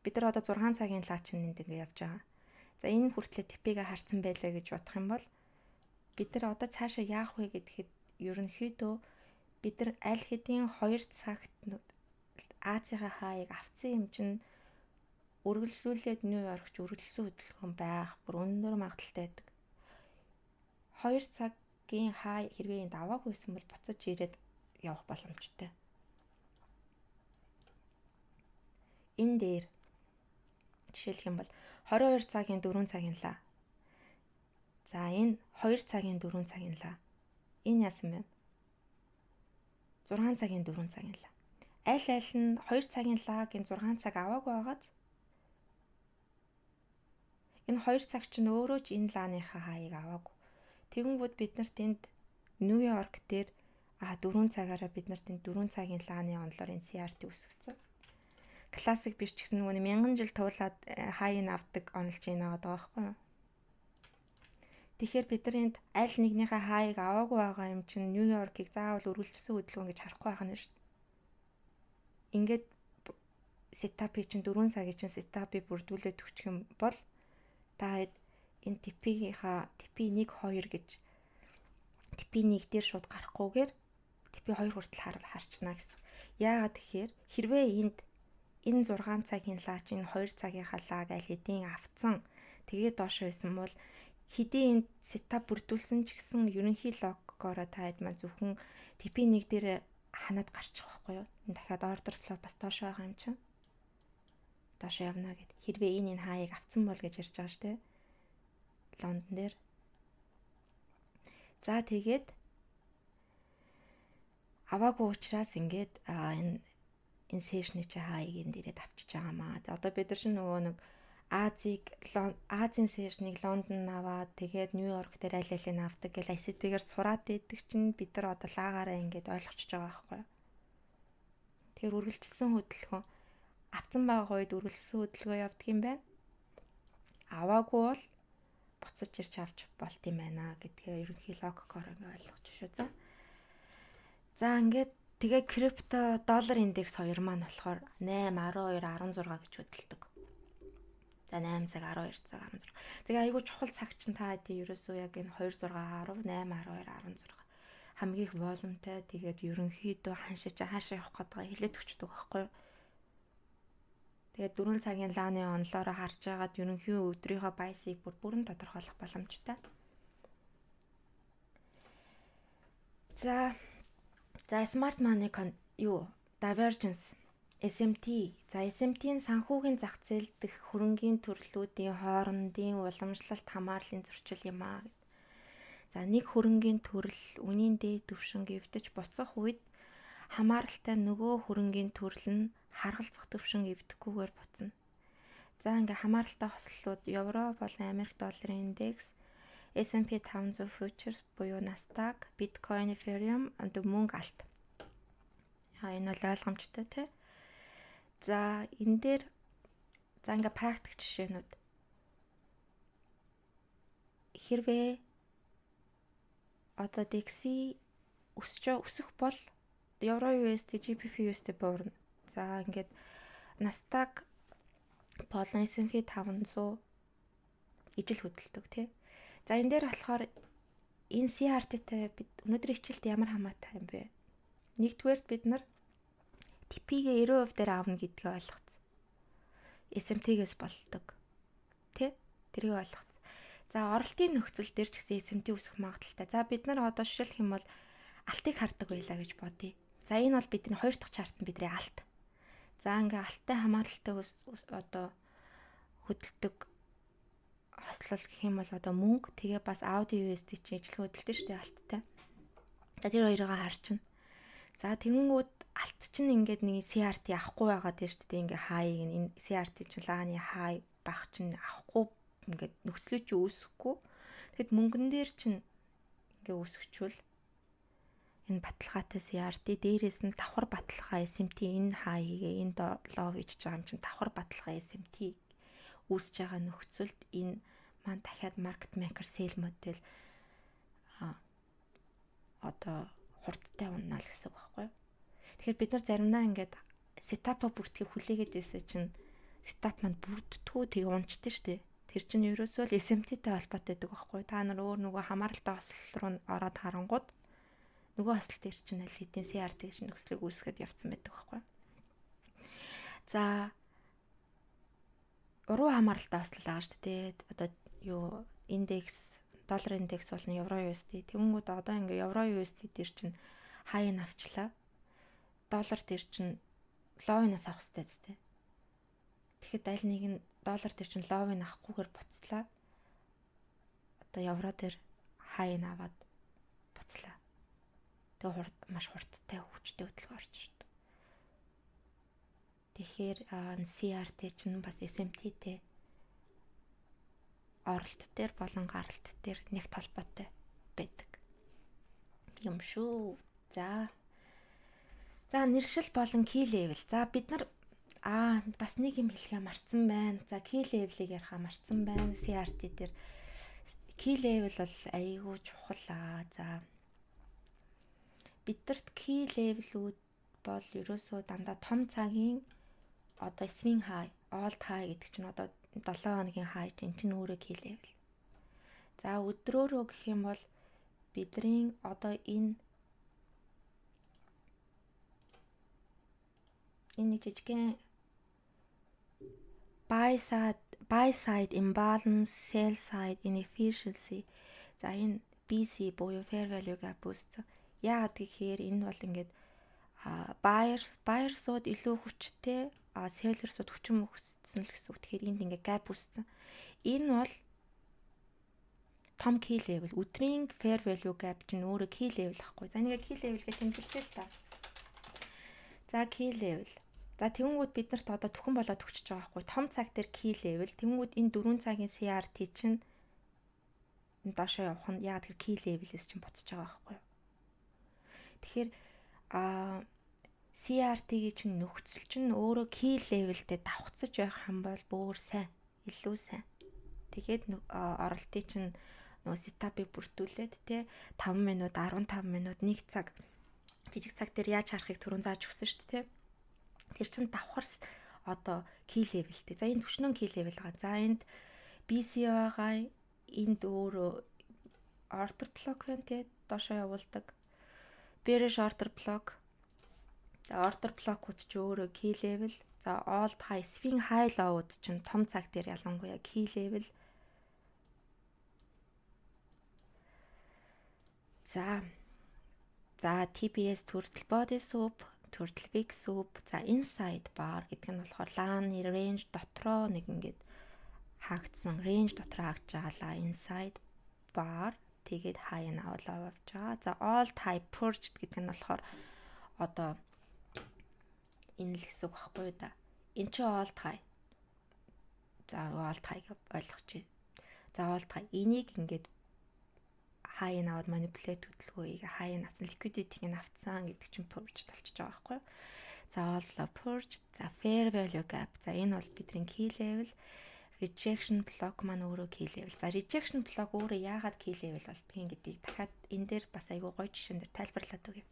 Speaker 1: Бид нар одоо 6 цагийн лаа чинь энд ингэ явж байгаа. За энэ хүртлээр типигээ харсан байлаа гэж бодох юм бол бид нар одоо цаашаа яах вэ гэхэд ерөнхийдөө бид нар аль хэдийн 2 цагт Азийн хаяг авсан юм чинь үргэлжлүүлээд Нью-Йоркч үргэлжлсэн хөдөлгөөн байх бүр өндөр магадaltaй байдаг. 2 цагийн хай хэрвээ энд аваагүйсэн бол буцаж ирээд явах боломжтой. Энэ дээр жишээлх юм бол 22 цагийн 4 цагийн лаа. За энэ 2 цагийн 4 цагийн лаа. Энэ яасан бэ? 6 цагийн 4 цагийн лаа. Аль нь 2 цагийн лаагийн 6 цаг аваагүй байгааз энэ 2 цаг чинь өөрөө ч энэ лааныхаа хаяг аваагүй. Тэгэнгүүт бид нарт энд Нью-Йорк дээр 4 цагаараа бид нарт энэ 4 цагийн лааны онлоор энэ CRT үсгэсэн. Классик биш ч гэсэн нөгөө 1000 жил туулаад хаяг нь авдаг онолж ийн байгаа байхгүй юу? Тэгэхээр бид нар энд аль нэгнийхээ хаяг аваагүй байгаа юм чинь Нью-Йоркийг заавал үргэлжлсэн хөдөлгөөн гэж харахгүй байх нь шүү дээ. Ингээд сетапыг чинь 4 цагийн чинь сетапыг бүрдүүлээд өгчих юм бол та энэ типийнхаа типи 1 2 гэж типи 1 дээр шууд гарахгүйгээр типи 2 хүртэл харчна гэсэн. Яагаад тэгэхээр хэрвээ энэ 6 цагийн лаач энэ 2 цагийн халааг аль хэдийн авцсан тэгээд доош байсан бол хэдийн энд сетап бүрдүүлсэн ч гэсэн ерөнхий логикоороо та хэд маань зөвхөн типи 1 дээр ханаад гарчих واخгүй юу? Энэ дахиад order flow бас доош байгаа юм чинь. Доош явна гэд. Хэрвээ энэ хаяг авцсан бол гэж ярьж байгаа шүү дээ. Лондон дээр. За тэгээд аваагүй учраас ингээд энэ сешны чи хаяг энэ дээрээ авчиж байгаамаа. Одоо бид нар чинь нөгөө нэг Азийн сешнийг Лондон аваад тэгээд Нью-Йорк дээр аль алийг авдаг гэл ICT-гээр сураад идэг чинь бид нар одоо лагаараа ингээд ойлгочихж байгаа байхгүй. Тэгэхээр үргэлжилсэн хөдөлгөөн авцсан байгаа үед үргэлжилсэн хөдөлгөөн явдаг юм байна. Аваагүй бол буцаж ирж авч болт юм байна гэдгээр ерөнхий логикоор ингээд ойлгож шүү. За ингээд тэгээ крипто доллар индекс 2 маань болохоор 8, 12, 16 гэж хөдөлдөг. За 8 цаг 12 цаг 16. Тэгээ айгүй чухал цаг чинь та хэдий ерөөсөө яг энэ 26 10 8 12 16 хамгийн их волюмтай тэгээд ерөнхийдөө хаашаа явах гэдэг хэлээд өчтдөг байхгүй юу. Тэгээд 4 цагийн лааны онлоороо харж байгаад ерөнхий өдрийнхөө байсыг бүрэн тодорхойлох боломжтой. За smart money divergence SMT. За SMT-ийн санхүүгийн зах зээл дэх хөрөнгийн төрлүүдийн хоорондын уламжлалт хамаарлын зөрчил юм аа. За нэг хөрөнгийн төрөл үнийн дээд түвшинг эвдэж буцах үед хамааралтай нөгөө хөрөнгийн төрөл нь харгалзах түвшин эвдэхгүйгээр буцна. За ингээ хамааралтай хослолууд евро болон Америк долларын индекс, S&P 500 futures буюу Nasdaq, Bitcoin, Ethereum, мөнгө алт. Энэ бол ойлгомжтой тий. За энэ дээр ингээ практик жишээнүүд. Хэрвээ одоо DXY өсөх бол евро USD, GBP USD буурна. За ингээд Nasdaq болон S&P 500 ижил хөдөлдөг тий. За энэ дээр болохоор энэ CRT-тэй бид өнөөдөр хичээлд ямар хамаатай юм бэ? Нэгдүгээр бид нар TP-гээ 90% дээр аавна гэдгийг ойлгоцсон. SMT-гээс болдог. Тэ? Тэрийг ойлгоцсон. За оролтын нөхцөл дээр ч гэсэн SMT үүсэх магадaltaй. За бид нар одоо жишээлх юм бол алтыг хардаг байлаа гэж бодъё. За энэ бол бидний хоёр дахь чарт нь бидний алт. За ингээ алттай хамааралтай одоо хөдөлдөг хослол гэх юм бол одоо мөнгө тэгээ бас Audi USD чинь ижил хөдөлдөг шүү дээ алттай. За тэр хоёрыг харчихна. За тэгэнгүүт алт чинь ингээд нэг CRT авахгүй байгаа дээ шүү дээ. Ингээ хаяг энэ CRT чинь лагны хай байх чинь авахгүй ингээд нөхцөлөө чи үүсэхгүй. Тэгэд мөнгөн дээр чинь ингээ үүсгчвэл энэ баталгаатай CRT дээрээс нь давхар баталгаа SMT энэ хаягээ энэ лов ичж байгаа юм чинь давхар баталгаа SMT үүсэж байгаа нөхцөлд энэ маань дахиад market maker sell модель одоо хурдтай унаа л гэсэн үг байхгүй юу. Тэгэхээр бид нар заримдаа ингээд сетапа бүртгэх хүлээгээд байсан чинь сетап маань бүрддэггүй тэгээ унцдаг шүү дээ. Тэр чинь ерөөсөө л SMT-тэй холбоотой байдаг байхгүй юу. Та нар өөр нөгөө хамааралтай хослол руу ороод харангууд нөгөө хослол дээр чинь аль хэдийн CRT гэж нөхцөлийг үүсгэхэд явцсан байдаг байхгүй юу. За уруу хамааралтай хослол байгаа шүү дээ. Одоо индекс доллар индекс болон евро USD. Тэгэнгүүт одоо ингээ евро USD дээр чинь хайн авчлаа. Доллар дээр чинь ловинаас авах хэрэгтэй зү. Тэгэхэд аль нэг нь доллар дээр чинь ловин авахгүйгээр буцлаа. Одоо евро дээр хайн аваад буцлаа. Тэгээ маш хурдтай хүчтэй хөдөлгөөн орж ирдэг. Тэгэхээр CRT чинь бас SMT-тэй оролт дээр болон гаралт дээр нэгт холбоотой байдаг юм шүү. За нэршил болон key level. За бид нар бас нэг юм хэлхээ марцсан байна. За key level-ийг ярихаа марцсан байна. CRT дээр Key level бол айгүй чухал аа. За бидэрт key level-үүд бол ерөөсөө дандаа том цагийн одоо swing high, all high гэдэг чинь одоо 7 хоногийн high энэ чинь өөрөө key level. За өдрөөрөө гэх юм бол бидний одоо энэ нэг жижигхэн buy side imbalance, sell side inefficiency. За энэ BC буюу fair value gap үүссэн. Яагаад гэхээр энэ бол ингээд buyers-ууд илүү хүчтэй, sellers-ууд хүчин мөхсөн л гэсэн үг. Тэгэхээр энд ингээд gap үүссэн. Энэ бол том key level. Өдрийн fair value gap чинь өөрөө key level ахгүй. За нэг key level гэж тэмдэглэжээ л та. За key level. За тэнгүүд бид нарт одоо төхөн болоод өгчөж байгаа байхгүй. Том цаг дээр key level. Тэнгүүд энэ 4 цагийн CRT чинь доошоо явах нь яг тэр key level-ээс чинь буцаж байгаа байхгүй. Тэгэхээр CRT-гийн чинь нөхцөл чинь өөрөө key level-тэй давхцаж байх юм бол бүр сайн, илүү сайн. Тэгээд оролтын чинь нөгөө сетапыг бүрдүүлээд те 5 минут, 15 минут, 1 цаг жижиг цаг дээр яаж харахыг түрүүн зааж өгсөн шүү дээ те. Тэр чинь давхарс одоо key levelтэй. За энэ төвшнөн key level байгаа. За энд BC байгаа. Энд өөрөө order block байна те. Доошоо явуулдаг. Bearish order block. За order block-ууд ч өөрөө key level. За all high, swing high low-ууд чинь том цаг дээр ялангуяа key level. За TBS төртөл body soup, төртөл big soup. За inside bar гэдэг нь болохоор лааны range дотроо нэг ингээд хаагдсан, range дотроо хаагдж байгаалаа inside bar. Тэгээд high нь аваад авч байгаа. За all high purged гэдэг нь болохоор одоо энэ л гэсэн үг байхгүй да. Энд чи all high. За all high гэж ойлгочих. За all high энийг ингээд high нь аваад manipulate хөдөлгөөийг high нь авсан, liquidity-г нь авцсан гэдэг чинь purge болчихж байгаа байхгүй. За all purge, за fair value gap. За энэ бол бидний key level. Rejection block маань өөрөө key level. За rejection block өөрөө яагаад key level болдгийг гэдгийг дахиад энэ дээр бас айгүй гоё жишээн дээр тайлбарлаад өгье.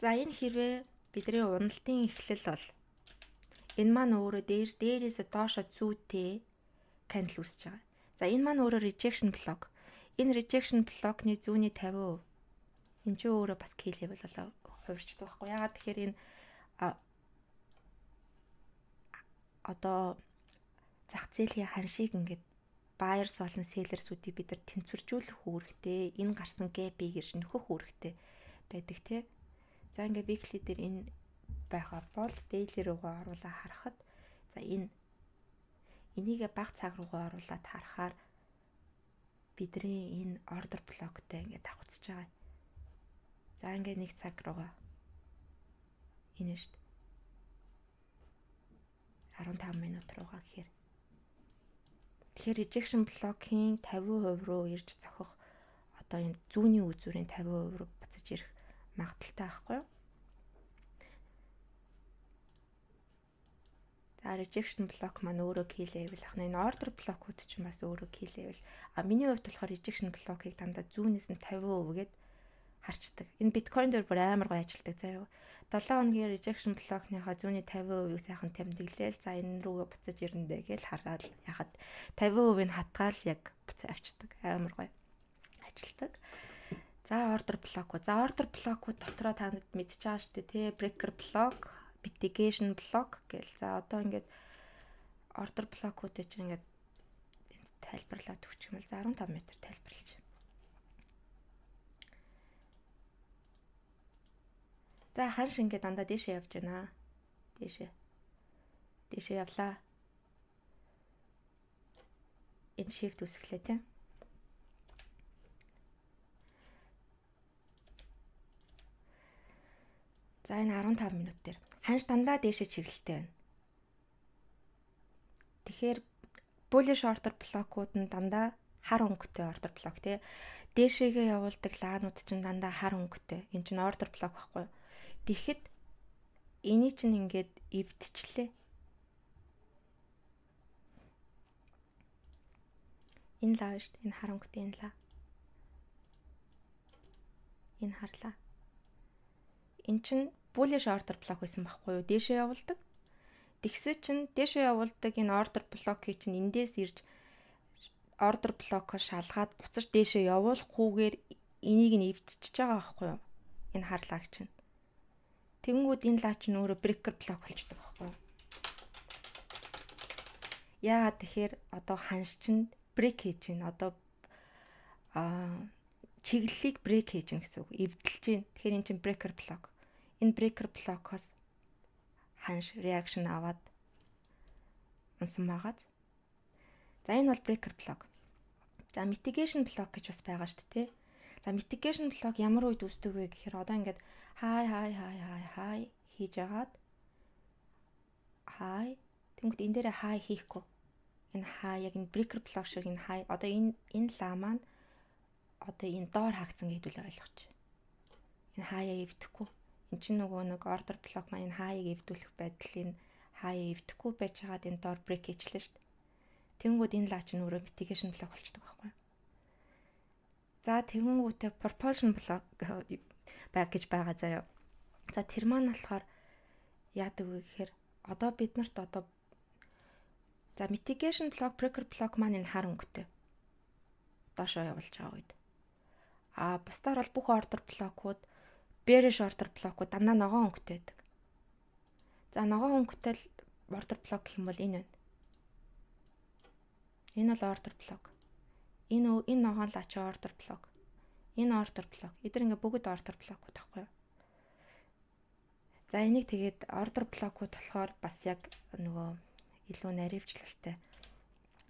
Speaker 1: За энэ хэрвээ бидний уналтын эхлэл бол энэ маань өөрөө дээрээс доошо зүйтэй candle үүсэж байгаа. За энэ маань өөрөө rejection block. Энэ rejection block-ны зүүнний 50%. Энэ ч өөрөө бас key level болоо хувирчдаг байхгүй. Ягаад тэгэхээр энэ одоо зах зээлийн ханшийг ингээд buyers болон sellers-үүдийг бид нар тэнцвэржүүлэх үүрэгтэй, энэ гарсан gap-ийг ирж нөхөх үүрэгтэй байдаг тий. За ингээд weekly дээр энэ байгаа бол daily руугаа оруулаад харахад за энийг бага цаг руугаа оруулаад харахаар бидний энэ order block-тэй ингээд давхцаж байгаа. За ингээд 1 цаг руугаа энэ шүү дээ. 15 минут руугаа гэхээр rejection block-ийн 50% руу ирж зохих одоо энэ зүүнний үзүүрийн 50% руу буцаж ирэх магадaltaй байхгүй юу? За rejection block маань өөрөө key level ах. Энэ order block-ууд ч бас өөрөө key level. Миний хувьд болохоор rejection block-ыг дандаа зүүнээс нь 50% гээд харчдаг. Энэ биткойн дээр бүр амар гоё ажилдаг заяа. 7 хоногийн rejection block-ныхаа зүүнний 50%-ийг сайхан тэмдэглээл. За энэ рүүгээ буцаж ирэндэ гэж хараад яхад 50%-ийг хатгаал яг буцаа авчдаг. Амар гоё ажилдаг. За order block. За order block-ууд дотроо та нарт мэдчихэж байгаа шүү дээ, тий? Breaker block, mitigation block гэл. За одоо ингээд order block-уудыг чинь ингээд тайлбарлаад өгчих юм бол за 15 м тайлбарлаж. За ханш ингээд дандаа дээшээ явж байна. Дээшээ явлаа. Энэ shift үсгэлээ тийм. За энэ 15 минут дээр ханш дандаа дээшээ чиглэлтэй байна. Тэгэхээр bullish order block-ууд нь дандаа хар өнгөтэй order block тий. Дээшээгээ явуулдаг лаанууд чинь дандаа хар өнгөтэй. Энэ чинь order block байхгүй юу? Тэгэхэд эний чинь ингээд эвдчлээ. Энэ лав шүү дээ. Энэ хар өнгөтэй энэ лав. Энэ харлаа. Эн чинь bullish order block байсан байхгүй юу? Дээшээ явуулдаг. Тэгсээ чинь дээшээ явуулдаг энэ order block-ийг чинь эндээс ирж order block-о шалгаад буцаж дээшээ явуулахгүйгээр энийг нь эвдчихэж байгаа байхгүй юу? Энэ харлаг чинь. Тэгэнгүүт энэ лаа чинь өөрөө breaker block болчихдог байхгүй юу? Яагаад тэгэхээр одоо ханш чинь break хийж байна. Одоо чиглэлийг break хийж гин гэсэн үг. Эвдэлж гин. Тэгэхээр эн чинь breaker block. Энэ breaker block-оос ханш reaction аваад унсан байгааз. За энэ бол breaker block. За mitigation block гэж бас байгаа шүү дээ. За mitigation block ямар үед үүсдэг вэ гэхээр одоо ингээд хай хийж агаад хай тэнгууд энэ дээрээ хай хийхгүй. Энэ хай яг энэ breaker block шиг энэ хай одоо энэ лаа маань одоо энэ доор хаагдсан гэдүүл ойлгож. Энэ хаяа эвдэхгүй. Энд чинь нөгөө нэг order block маань энэ хаяыг эвдүүлэх байдлыг хаяа эвдэхгүй байж хагаад энэ доор break хийчлээ шүү дээ. Тэнгүүд энэ лаа чинь өөрөө mitigation block болчихдог байхгүй юу? За тэгэнгүүтээ propulsion block гэж байгаа заяа. За тэр маань болохоор яадаг вэ гэхээр одоо бид нарт одоо за mitigation block, breaker block маань энэ хар өнгөтэй доошоо явуулж байгаа үед. Бусдаар бол бүх order block-ууд bearish order block-ууд дандаа ногоон өнгөтэй байдаг. За ногоон өнгөтэй order block гэх юм бол энэ байна. Энэ бол order block. Энэ ногоон лач order block. Энэ order block. Эдгээр ингээ бүгд order block-ууд байхгүй юу? За энийг тэгээд order block-ууд болохоор бас яг нөгөө илүү наривчлалтай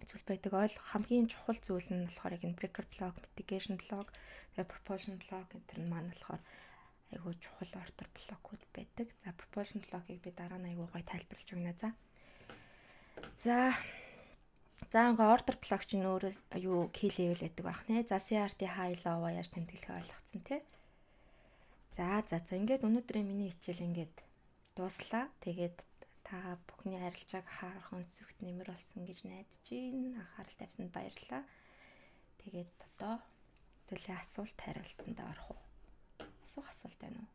Speaker 1: зүйл байдаг. Хамгийн чухал зүйл нь болохоор яг энэ breaker block, mitigation block, тэгээд propulsion block энэ маань болохоор айгүй чухал order block-ууд байдаг. За propulsion block-ыг би дараа нь айгүй гоё тайлбарлаж өгнө. За ингээ order block чинь өөрөө аюу key level байдаг байх нэ. За CRT high low яаж тэмдэглэхээ ойлгоцсон тий. За ингээд өнөөдрийн миний хичээл ингээд дууслаа. Тэгээд та бүхний харилцааг харах өнцөгт нэмэр болсон гэж найдаж байна. Анхаарал тавьсанд баярлалаа. Тэгээд одоо төлөө асуулт хариултанд орох уу? Асуулт байна уу?